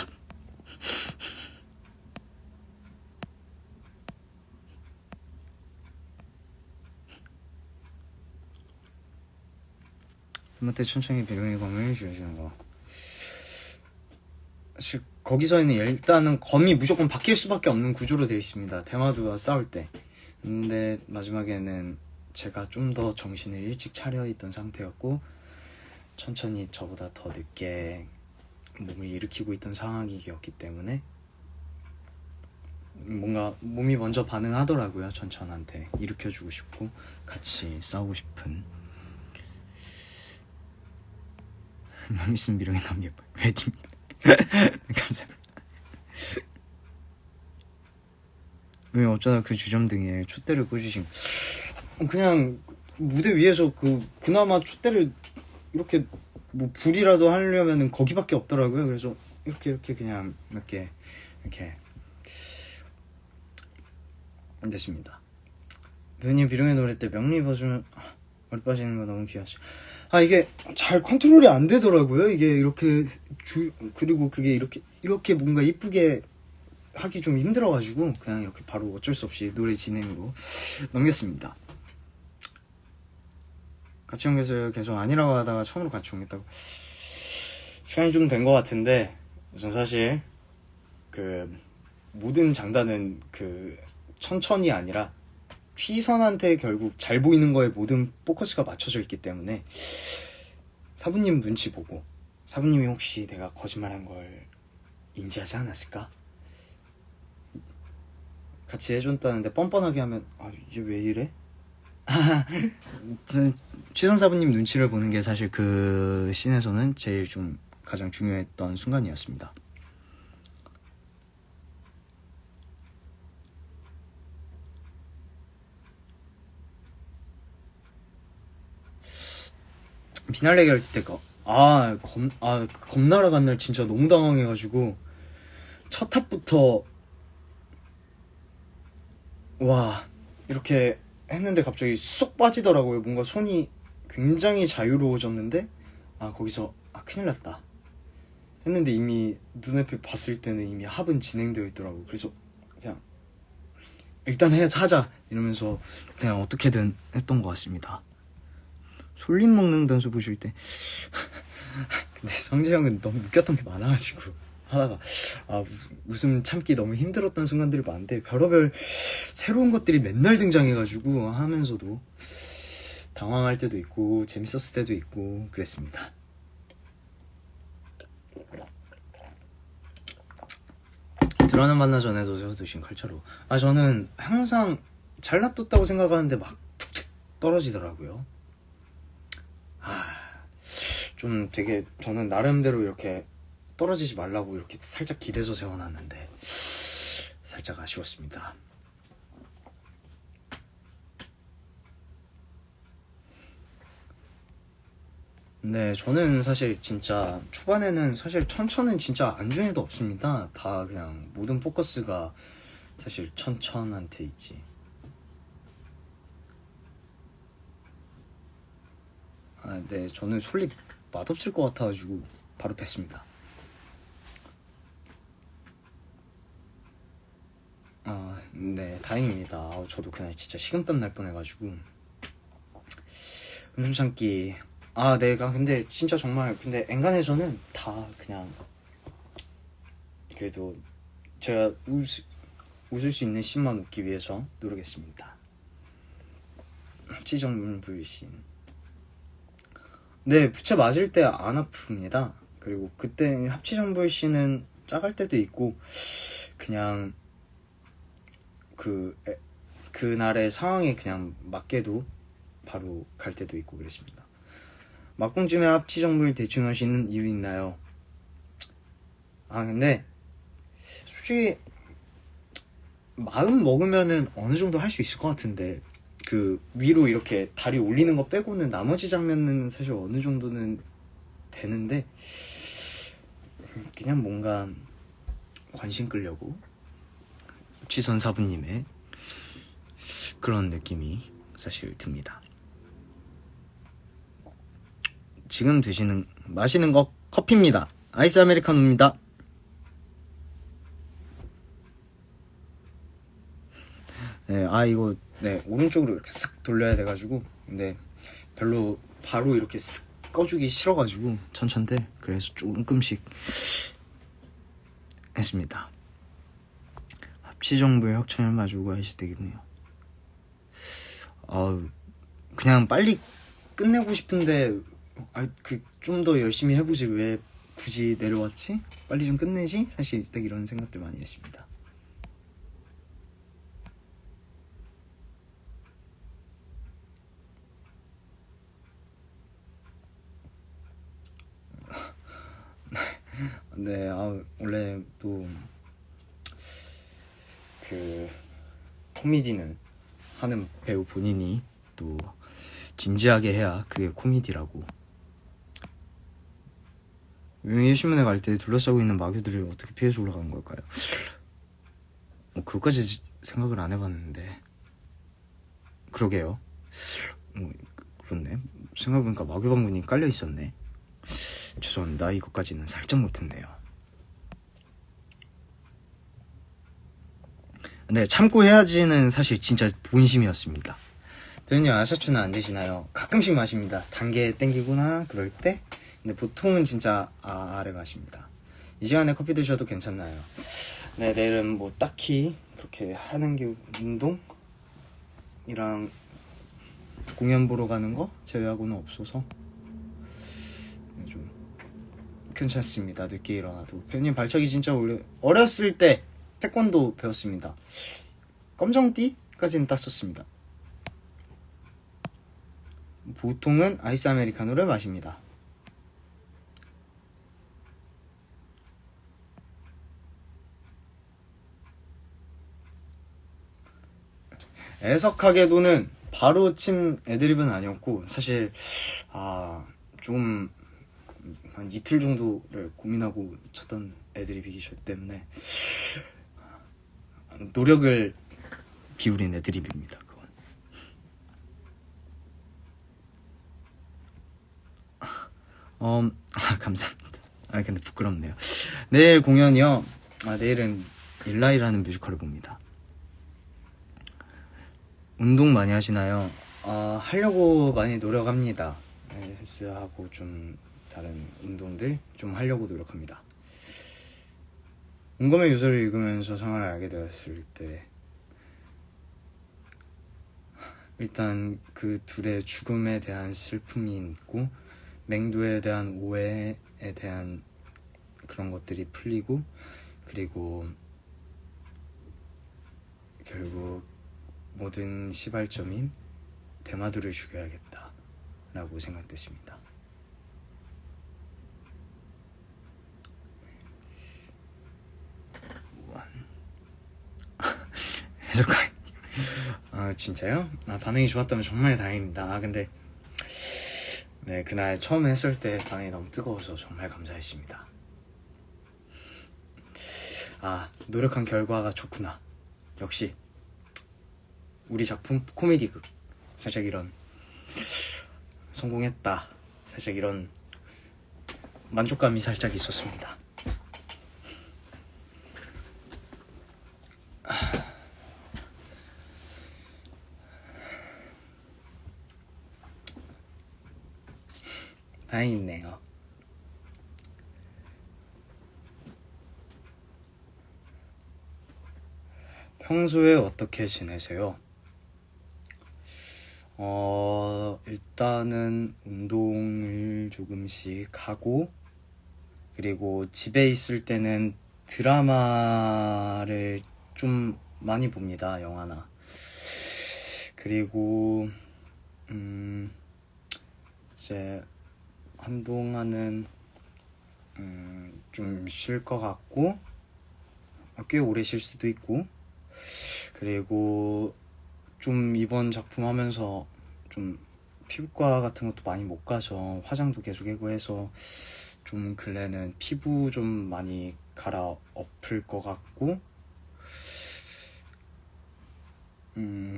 한마때 천천히 배경의 검을 주시는 거. 사실 거기서는 일단은 검이 무조건 바뀔 수밖에 없는 구조로 되어 있습니다. 대마도와 싸울 때. 근데 마지막에는 제가 좀 더 정신을 일찍 차려 있던 상태였고 천천히 저보다 더 늦게 몸을 일으키고 있던 상황이었기 때문에 뭔가 몸이 먼저 반응하더라고요. 전천한테 일으켜주고 싶고 같이 싸우고 싶은. 명리슨 미령이 너무 예뻐요. 웨딩. 감사합니다. 왜 어쩌다 그 주점등에 촛대를 꽂으신. 그냥 무대 위에서 그나마 촛대를 이렇게 뭐 불이라도 하려면은 거기밖에 없더라고요. 그래서 이렇게 그냥 몇 개 이렇게 됐습니다. 배우님 비룡의 노래 때 명리 버전 머리 빠지는 거 너무 귀하죠. 이게 잘 컨트롤이 안 되더라고요. 이게 이렇게 그리고 그게 이렇게 뭔가 이쁘게 하기 좀 힘들어가지고 그냥 이렇게 바로 어쩔 수 없이 노래 진행으로 넘겼습니다. 같이 옮겼어요. 계속 아니라고 하다가 처음으로 같이 옮겼다고. 시간이 좀 된 것 같은데 전 사실 그 모든 장단은 그 천천히 아니라 휘선한테 결국 잘 보이는 거에 모든 포커스가 맞춰져 있기 때문에 사부님 눈치 보고 사부님이 혹시 내가 거짓말한 걸 인지하지 않았을까? 같이 해줬다는데 뻔뻔하게 하면 이게 왜 이래? 취선 사부님 눈치를 보는 게 사실 그 씬에서는 제일 좀 가장 중요했던 순간이었습니다. 비날레 갈 때가 검나라 간 날 진짜 너무 당황해가지고 첫 합부터 와 이렇게 했는데 갑자기 쏙 빠지더라고요. 뭔가 손이 굉장히 자유로워졌는데 거기서 큰일 났다 했는데 이미 눈앞에 봤을 때는 이미 합은 진행되어 있더라고요. 그래서 그냥 일단 하자 이러면서 그냥 어떻게든 했던 것 같습니다. 솔림 먹는 단수 보실 때 근데 성재 형은 너무 웃겼던 게 많아가지고 하다가 웃음 참기 너무 힘들었던 순간들이 많은데 별의별 새로운 것들이 맨날 등장해가지고 하면서도 당황할 때도 있고 재밌었을 때도 있고 그랬습니다. 드러는 만나 전에도 드신 칼자루. 저는 항상 잘 놔뒀다고 생각하는데 막 툭툭 떨어지더라고요. 좀 되게 저는 나름대로 이렇게 떨어지지 말라고 이렇게 살짝 기대서 세워놨는데 살짝 아쉬웠습니다. 네, 저는 사실 진짜 초반에는 사실 천천은 진짜 안중에도 없습니다. 다 그냥 모든 포커스가 사실 천천한테 있지. 네, 저는 솔잎 맛없을 것 같아가지고 바로 뺐습니다. 네, 다행입니다. 저도 그날 진짜 식은땀 날 뻔해가지고 음식 참기. 내가 근데 진짜 정말 근데 엔간해서는 다 그냥 그래도 제가 웃을 수 있는 씬만 웃기 위해서 노력했습니다. 합치정물 불신. 네, 부채 맞을 때 안 아픕니다. 그리고 그때 합치정불 씨는 작을 때도 있고 그냥 그날의 상황에 그냥 맞게도 바로 갈 때도 있고 그랬습니다. 막공쯤에 합치정불 대충 하시는 이유 있나요? 근데 솔직히 마음 먹으면은 어느 정도 할 수 있을 것 같은데 그 위로 이렇게 다리 올리는 거 빼고는 나머지 장면은 사실 어느 정도는 되는데 그냥 뭔가 관심 끌려고 취선 사부님의 그런 느낌이 사실 듭니다. 지금 마시는 거 커피입니다. 아이스 아메리카노입니다. 네, 이거 네 오른쪽으로 이렇게 쓱 돌려야 돼가지고 근데 별로 바로 이렇게 쓱 꺼주기 싫어가지고 천천들 그래서 조금씩 했습니다. 합치정부의 혁천을 마주고 하실 때군요. 그냥 빨리 끝내고 싶은데 좀 더 열심히 해보지 왜 굳이 내려왔지? 빨리 좀 끝내지? 사실 딱 이런 생각들 많이 했습니다. 네, 원래 또 그 코미디는 하는 배우 본인이 또 진지하게 해야 그게 코미디라고. 명예신문에 갈 때 둘러싸고 있는 마귀들을 어떻게 피해서 올라가는 걸까요? 그것까지 생각을 안 해봤는데. 그러게요. 그렇네. 생각해보니까 마귀방문이 깔려 있었네. 죄송합니다. 이것까지는 살짝 못했네요. 네, 참고 해야지는 사실 진짜 본심이었습니다. 배우님 아샤추는 안 드시나요? 가끔씩 마십니다. 단계 땡기구나 그럴 때. 근데 보통은 진짜 아래 마십니다. 이 시간에 커피 드셔도 괜찮나요? 네, 내일은 뭐 딱히 그렇게 하는 게 운동이랑 공연 보러 가는 거 제외하고는 없어서 좀 괜찮습니다. 늦게 일어나도. 배우님 발차기 진짜 어렸을 때 태권도 배웠습니다. 검정띠까지는 땄었습니다. 보통은 아이스 아메리카노를 마십니다. 애석하게도는 바로 친 애드립은 아니었고, 사실 좀 한 이틀 정도를 고민하고 쳤던 애드립이기 때문에 노력을 기울인 애드립입니다. 그건. 감사합니다. 근데 부끄럽네요. 내일 공연이요. 내일은 일라이라는 뮤지컬을 봅니다. 운동 많이 하시나요? 하려고 많이 노력합니다. 헬스하고 좀 다른 운동들 좀 하려고 노력합니다. 운검의 유서를 읽으면서 상황을 알게 되었을 때 일단 그 둘의 죽음에 대한 슬픔이 있고 맹도에 대한 오해에 대한 그런 것들이 풀리고, 그리고 결국 모든 시발점인 대마도를 죽여야겠다 라고 생각됐습니다. 해석할 진짜요? 반응이 좋았다면 정말 다행입니다. 근데 네, 그날 처음 했을 때 반응이 너무 뜨거워서 정말 감사했습니다. 노력한 결과가 좋구나. 역시 우리 작품 코미디극 살짝 이런 성공했다, 살짝 이런 만족감이 살짝 있었습니다. 다행이네요. 평소에 어떻게 지내세요? 일단은 운동을 조금씩 하고, 그리고 집에 있을 때는 드라마를 좀 많이 봅니다. 영화나. 그리고 이제 한동안은 좀 쉴 것 같고, 꽤 오래 쉴 수도 있고, 그리고 좀 이번 작품 하면서 좀 피부과 같은 것도 많이 못 가서 화장도 계속 하고 해서 좀 근래는 피부 좀 많이 갈아엎을 것 같고,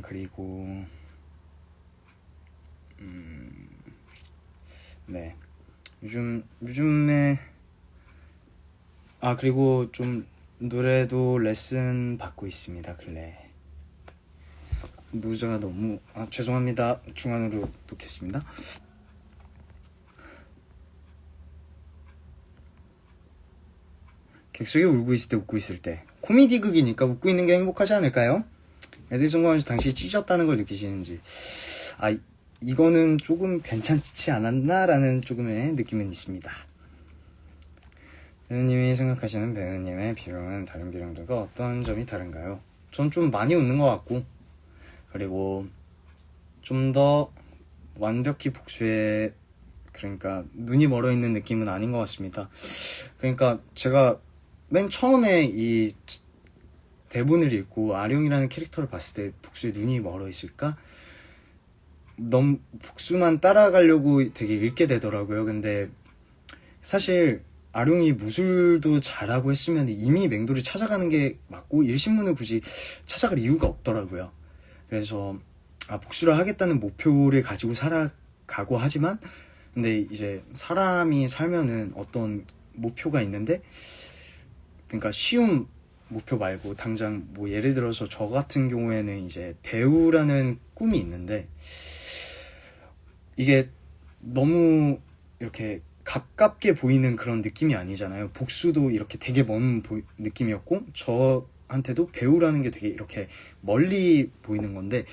그리고 네, 요즘에 그리고 좀 노래도 레슨 받고 있습니다. 근래 무자가 너무 죄송합니다. 중간으로 놓겠습니다. 객석이 울고 있을 때 웃고 있을 때 코미디극이니까 웃고 있는 게 행복하지 않을까요? 애들 성공하면서 당신이 찢었다는 걸 느끼시는지. 이거는 조금 괜찮지 않았나 라는 조금의 느낌은 있습니다. 배우님이 생각하시는 배우님의 비룡은 다른 비룡들과 어떤 점이 다른가요? 전 좀 많이 웃는 것 같고, 그리고 좀 더 완벽히 복수의 그러니까 눈이 멀어 있는 느낌은 아닌 것 같습니다. 그러니까 제가 맨 처음에 이 대본을 읽고 아룡이라는 캐릭터를 봤을 때 복수의 눈이 멀어 있을까? 너무 복수만 따라가려고 되게 읽게 되더라고요. 근데 사실 아룡이 무술도 잘하고 했으면 이미 맹도를 찾아가는 게 맞고 일신문을 굳이 찾아갈 이유가 없더라고요. 그래서 복수를 하겠다는 목표를 가지고 살아가고 하지만 근데 이제 사람이 살면은 어떤 목표가 있는데 그러니까 쉬운 목표 말고 당장 뭐 예를 들어서 저 같은 경우에는 이제 배우라는 꿈이 있는데 이게 너무 이렇게 가깝게 보이는 그런 느낌이 아니잖아요. 복수도 이렇게 되게 먼 느낌이었고 저한테도 배우라는 게 되게 이렇게 멀리 보이는 건데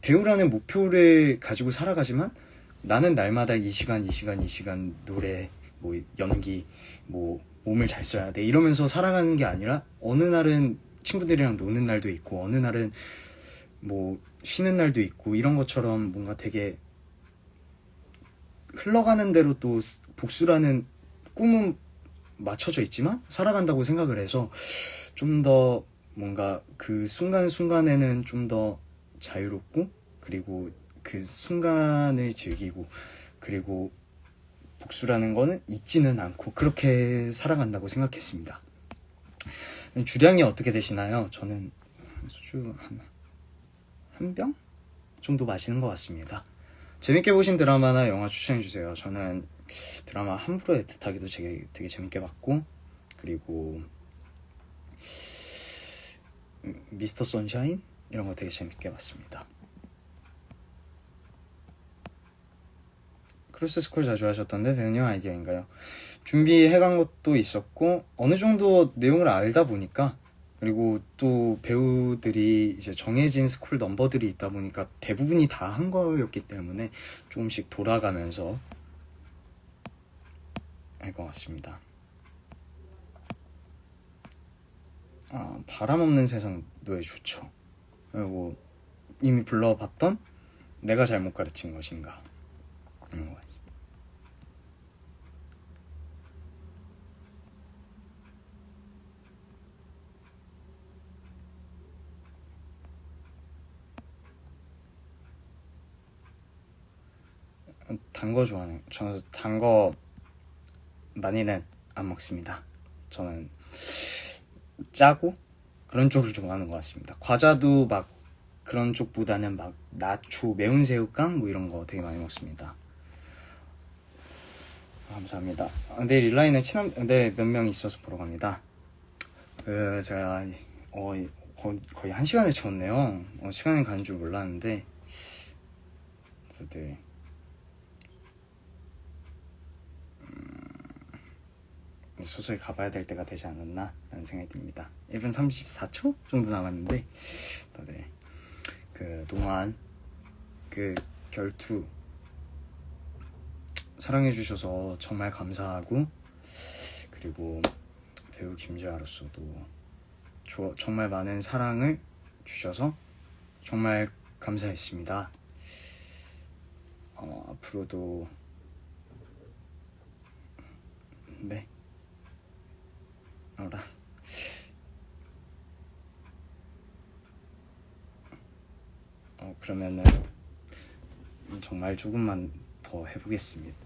배우라는 목표를 가지고 살아가지만 나는 날마다 이 시간 노래 뭐 연기 뭐 몸을 잘 써야 돼 이러면서 살아가는 게 아니라 어느 날은 친구들이랑 노는 날도 있고 어느 날은 뭐 쉬는 날도 있고 이런 것처럼 뭔가 되게 흘러가는 대로 또 복수라는 꿈은 맞춰져 있지만 살아간다고 생각을 해서 좀 더 뭔가 그 순간순간에는 좀 더 자유롭고 그리고 그 순간을 즐기고 그리고 복수라는 거는 잊지는 않고 그렇게 살아간다고 생각했습니다. 주량이 어떻게 되시나요? 저는 소주 한 병 정도 마시는 것 같습니다. 재밌게 보신 드라마나 영화 추천해주세요. 저는 드라마 함부로 애틋하기도 되게 재밌게 봤고 그리고 미스터 선샤인 이런 거 되게 재밌게 봤습니다. 크루스 스쿨 자주 하셨던데 배우님 아이디어인가요? 준비해간 것도 있었고 어느 정도 내용을 알다 보니까 그리고 또 배우들이 이제 정해진 스쿨 넘버들이 있다 보니까 대부분이 다 한 거였기 때문에 조금씩 돌아가면서 할 것 같습니다. 바람 없는 세상 노래 좋죠. 그리고 이미 불러봤던 내가 잘못 가르친 것인가 이런 거 같습니다. 단 거 좋아해요. 저는 단 거 많이는 안 먹습니다. 저는 짜고 그런 쪽을 좋아하는 것 같습니다. 과자도 막 그런 쪽보다는 막 나초, 매운 새우깡 뭐 이런 거 되게 많이 먹습니다. 감사합니다. 내일 릴라인에 네, 몇 명 있어서 보러 갑니다. 제가 거의 1시간을 채웠네요. 시간이 가는 줄 몰랐는데 다들 소설 가봐야 될 때가 되지 않았나 라는 생각이 듭니다. 1분 34초 정도 남았는데 다들 그동안 그 결투 사랑해주셔서 정말 감사하고 그리고 배우 김지아로서도 정말 많은 사랑을 주셔서 정말 감사했습니다. 앞으로도 네 알아 그러면은 정말 조금만 더 해보겠습니다.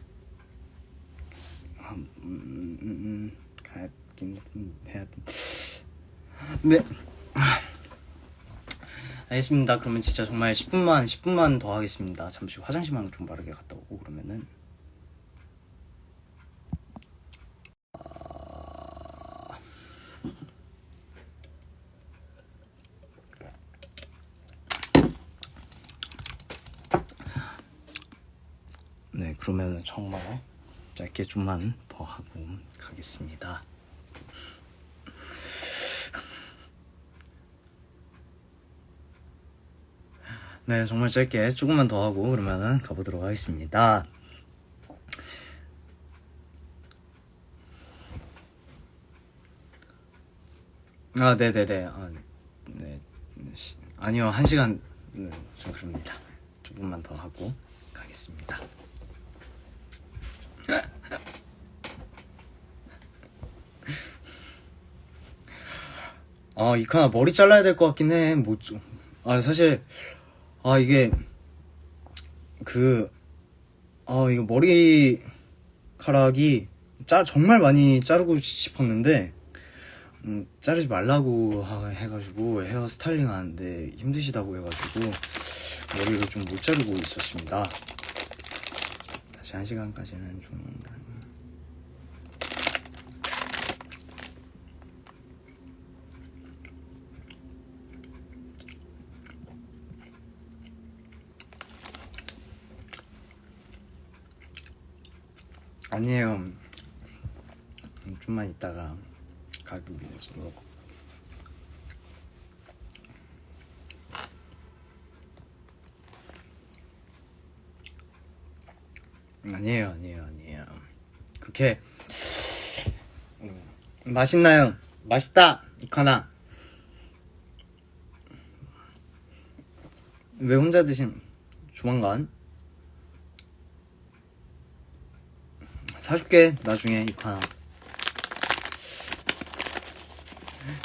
가긴 해야 돼. 네. 알겠습니다. 그러면 진짜 정말 10분만 더 하겠습니다. 잠시 화장실만 좀 빠르게 갔다 오고 그러면은 네, 그러면은 정말 짧게 좀만 더 하고 가겠습니다. 네, 정말 짧게 조금만 더 하고 그러면은 가보도록 하겠습니다. 네네네. 네. 아니요, 1시간 좀 그럽니다. 조금만 더 하고 가겠습니다. 아, 이카나 머리 잘라야 될 것 같긴 해. 뭐 좀. 사실 이게 이거 머리카락이 정말 많이 자르고 싶었는데 자르지 말라고 해가지고 헤어 스타일링 하는데 힘드시다고 해가지고 머리를 좀 못 자르고 있었습니다. 다시 1시간까지는 좀 아니에요. 좀만 있다가 가기 위해서. 아니에요. 그렇게 맛있나요? 맛있다, 이카나. 왜 혼자 드신? 조만간 사줄게. 나중에 이카나.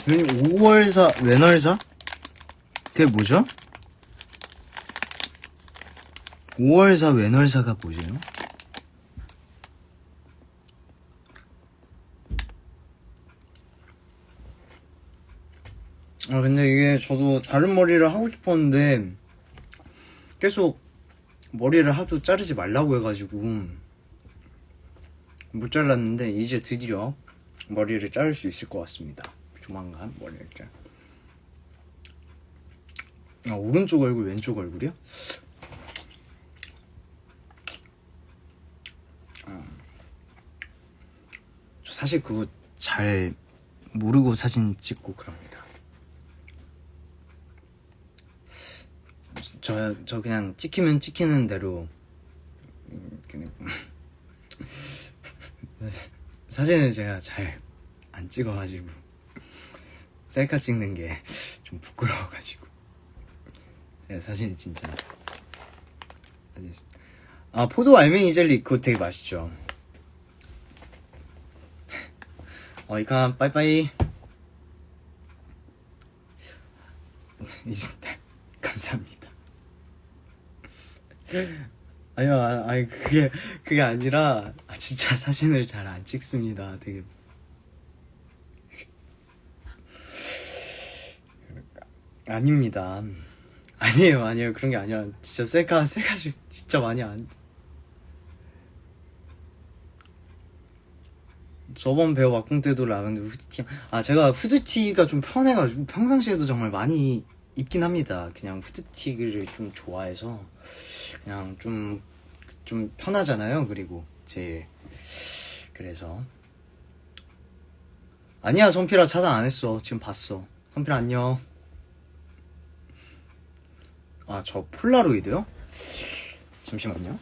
5월사 웬월사? 그게 뭐죠? 5월사 웬월사가 뭐죠? 근데 이게 저도 다른 머리를 하고 싶었는데 계속 머리를 하도 자르지 말라고 해가지고 못 잘랐는데 이제 드디어 머리를 자를 수 있을 것 같습니다. 조만간 머리를 오른쪽 얼굴 왼쪽 얼굴이요? 저 사실 그거 잘 모르고 사진 찍고 그럽니다. 저 그냥 찍히면 찍히는 대로 그냥 사진을 제가 잘 안 찍어가지고 셀카 찍는 게 좀 부끄러워가지고 제가 사진이 진짜 포도 알맹이 젤리 그거 되게 맛있죠. 이카 빠이빠이. 이진달 감사합니다. 아니 그게 아니라 진짜 사진을 잘 안 찍습니다. 되게 아닙니다. 아니에요. 그런 게 아니라 진짜 셀카 진짜 많이 안. 저번 배우 왁궁 때도 라벤더 후드티. 제가 후드티가 좀 편해가지고 평상시에도 정말 많이 입긴 합니다. 그냥 후드티를 좀 좋아해서 그냥 좀 편하잖아요. 그리고 제일 그래서 아니야, 손필아 차단 안 했어. 지금 봤어. 손필아 안녕. 저 폴라로이드요? 잠시만요.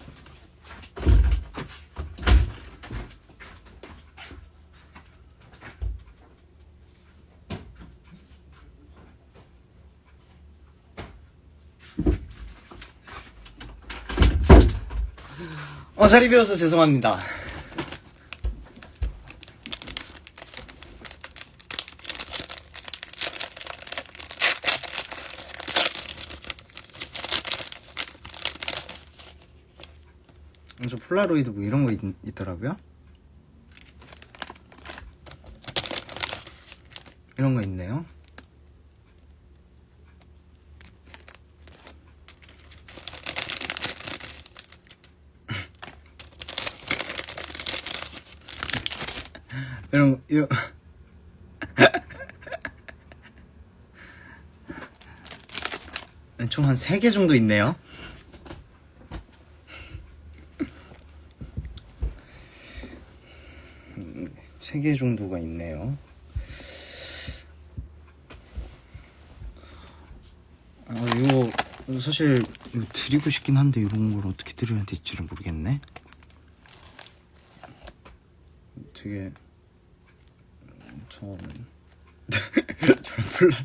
자리 비워서 죄송합니다. 저 폴라로이드 뭐 이런 거 있더라고요. 이런 거 있네요. 이런 총 한 3개 정도 있네요. 세 개 정도가 있네요. 이거 사실 이거 드리고 싶긴 한데 이런 걸 어떻게 드려야 될지를 모르겠네. 되게 저는 폴라로이드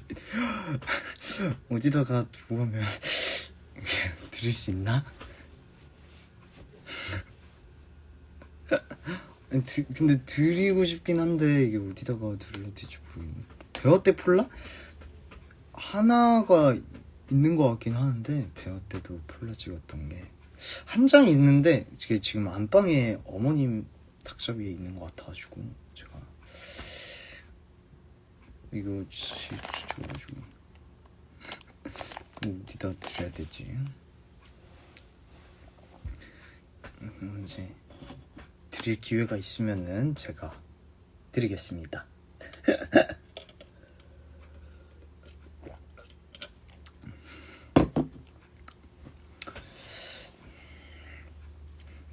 어디다가 두고 가면 드릴 수 있나? 근데 드리고 싶긴 한데 이게 어디다가 드려야 될지 모르겠네. 베어떼 폴라? 하나가 있는 것 같긴 하는데 베어떼도 폴라 찍었던 게 한 장 있는데 이게 지금 안방에 어머님 탁자 위에 있는 것 같아가지고 제가 이거 찍어가지고 어디다 드려야 되지? 이제 드릴 기회가 있으면은 제가 드리겠습니다.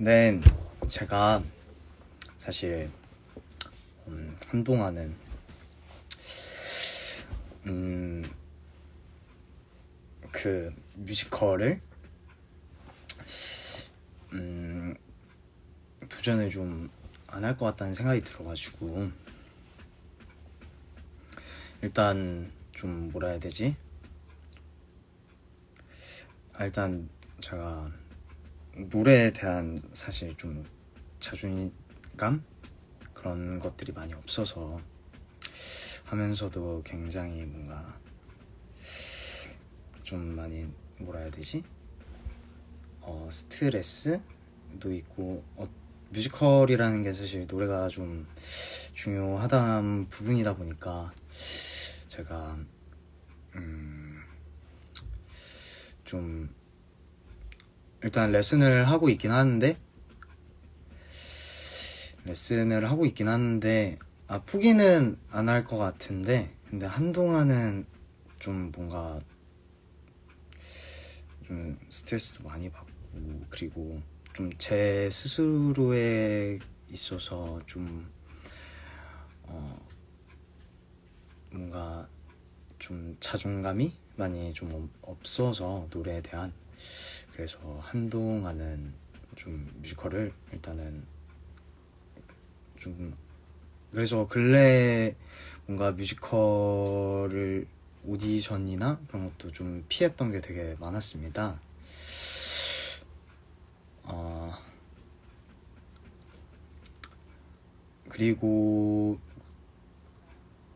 네, 제가 사실 한동안은 그 뮤지컬을 도전을 좀 안 할 것 같다는 생각이 들어가지고 일단 좀 뭐라 해야 되지? 일단 제가 노래에 대한 사실 좀 자존감? 그런 것들이 많이 없어서 하면서도 굉장히 뭔가 좀 많이 뭐라 해야 되지? 스트레스도 있고 뮤지컬이라는 게 사실 노래가 좀 중요하다는 부분이다 보니까 제가 좀 일단 레슨을 하고 있긴 하는데 포기는 안 할 것 같은데 근데 한동안은 좀 뭔가 좀 스트레스도 많이 받고 그리고 좀 제 스스로에 있어서 좀 뭔가 좀 자존감이 많이 좀 없어서 노래에 대한 그래서 한동안은 좀 뮤지컬을 일단은 좀 그래서 근래에 뭔가 뮤지컬을 오디션이나 그런 것도 좀 피했던 게 되게 많았습니다. 그리고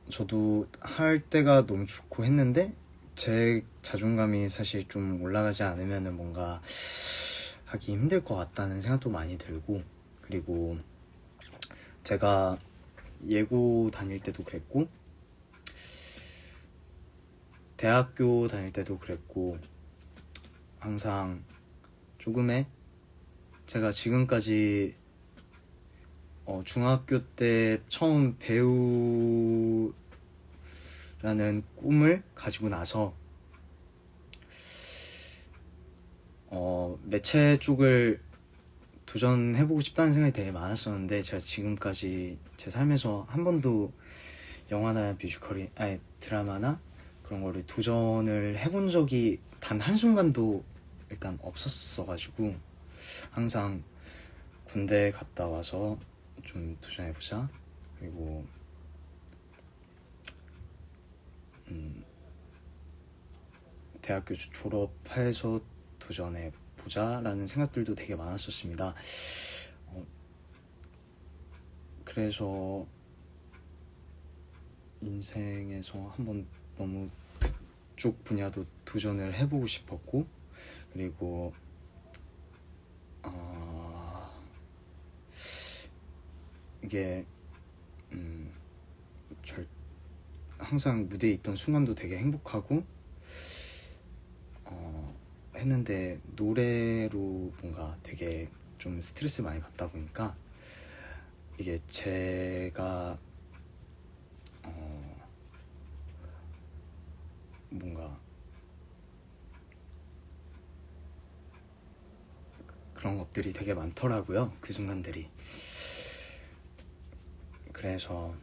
저도 할 때가 너무 좋고 했는데 제 자존감이 사실 좀 올라가지 않으면은 뭔가 하기 힘들 것 같다는 생각도 많이 들고 그리고 제가 예고 다닐 때도 그랬고 대학교 다닐 때도 그랬고 항상 조금의 제가 지금까지 중학교 때 처음 배우라는 꿈을 가지고 나서 매체 쪽을 도전해보고 싶다는 생각이 되게 많았었는데 제가 지금까지 제 삶에서 한 번도 영화나 드라마나 그런 거를 도전을 해본 적이 단 한순간도 일단 없었어가지고 항상 군대 갔다 와서 좀 도전해보자 그리고 대학교 졸업해서 도전해보자 라는 생각들도 되게 많았었습니다. 그래서 인생에서 한번 너무 그쪽 분야도 도전을 해보고 싶었고 그리고 이게 항상 무대에 있던 순간도 되게 행복하고 했는데 노래로 뭔가 되게 좀 스트레스 많이 받다 보니까 이게 제가 뭔가 그런 것들이 되게 많더라고요. 그 순간들이. 그래서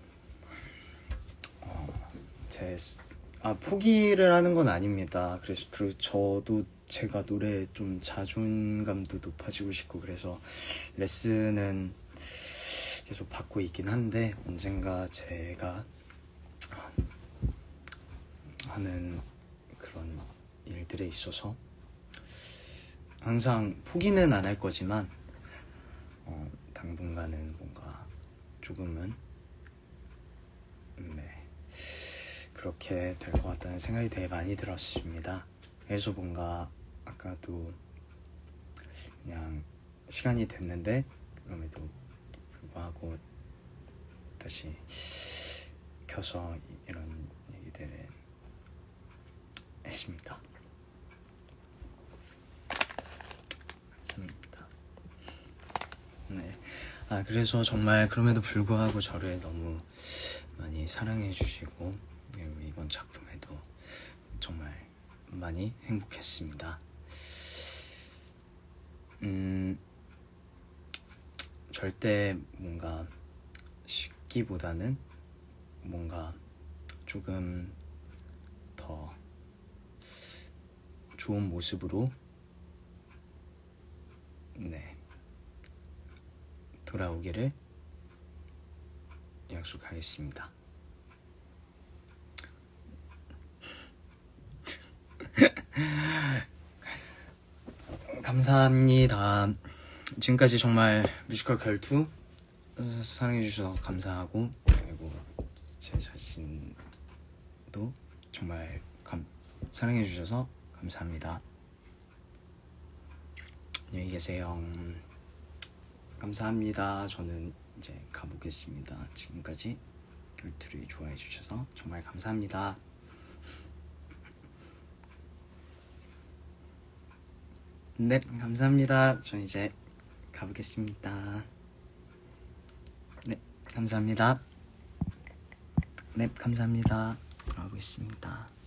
포기를 하는 건 아닙니다. 그리고 저도 제가 노래에 좀 자존감도 높아지고 싶고 그래서 레슨은 계속 받고 있긴 한데 언젠가 제가 하는 그런 일들에 있어서 항상 포기는 안 할 거지만 당분간은 뭔가 조금은 그렇게 될 것 같다는 생각이 되게 많이 들었습니다. 그래서 뭔가 아까도 그냥 시간이 됐는데 그럼에도 불구하고 다시 켜서 이런 얘기들을 했습니다. 감사합니다. 그래서 정말 그럼에도 불구하고 저를 너무 많이 사랑해 주시고 이번 작품에도 정말 많이 행복했습니다. 절대 뭔가 쉽기보다는 뭔가 조금 더 좋은 모습으로 돌아오기를 약속하겠습니다. 감사합니다. 지금까지 정말 뮤지컬 결투 사랑해주셔서 감사하고, 그리고 제 자신도 정말 사랑해주셔서 감사합니다. 안녕히 계세요. 감사합니다. 저는 이제 가보겠습니다. 지금까지 결투를 좋아해주셔서 정말 감사합니다. 네, 감사합니다. 저 이제 가보겠습니다. 네, 감사합니다. 네, 감사합니다. 돌아오겠습니다.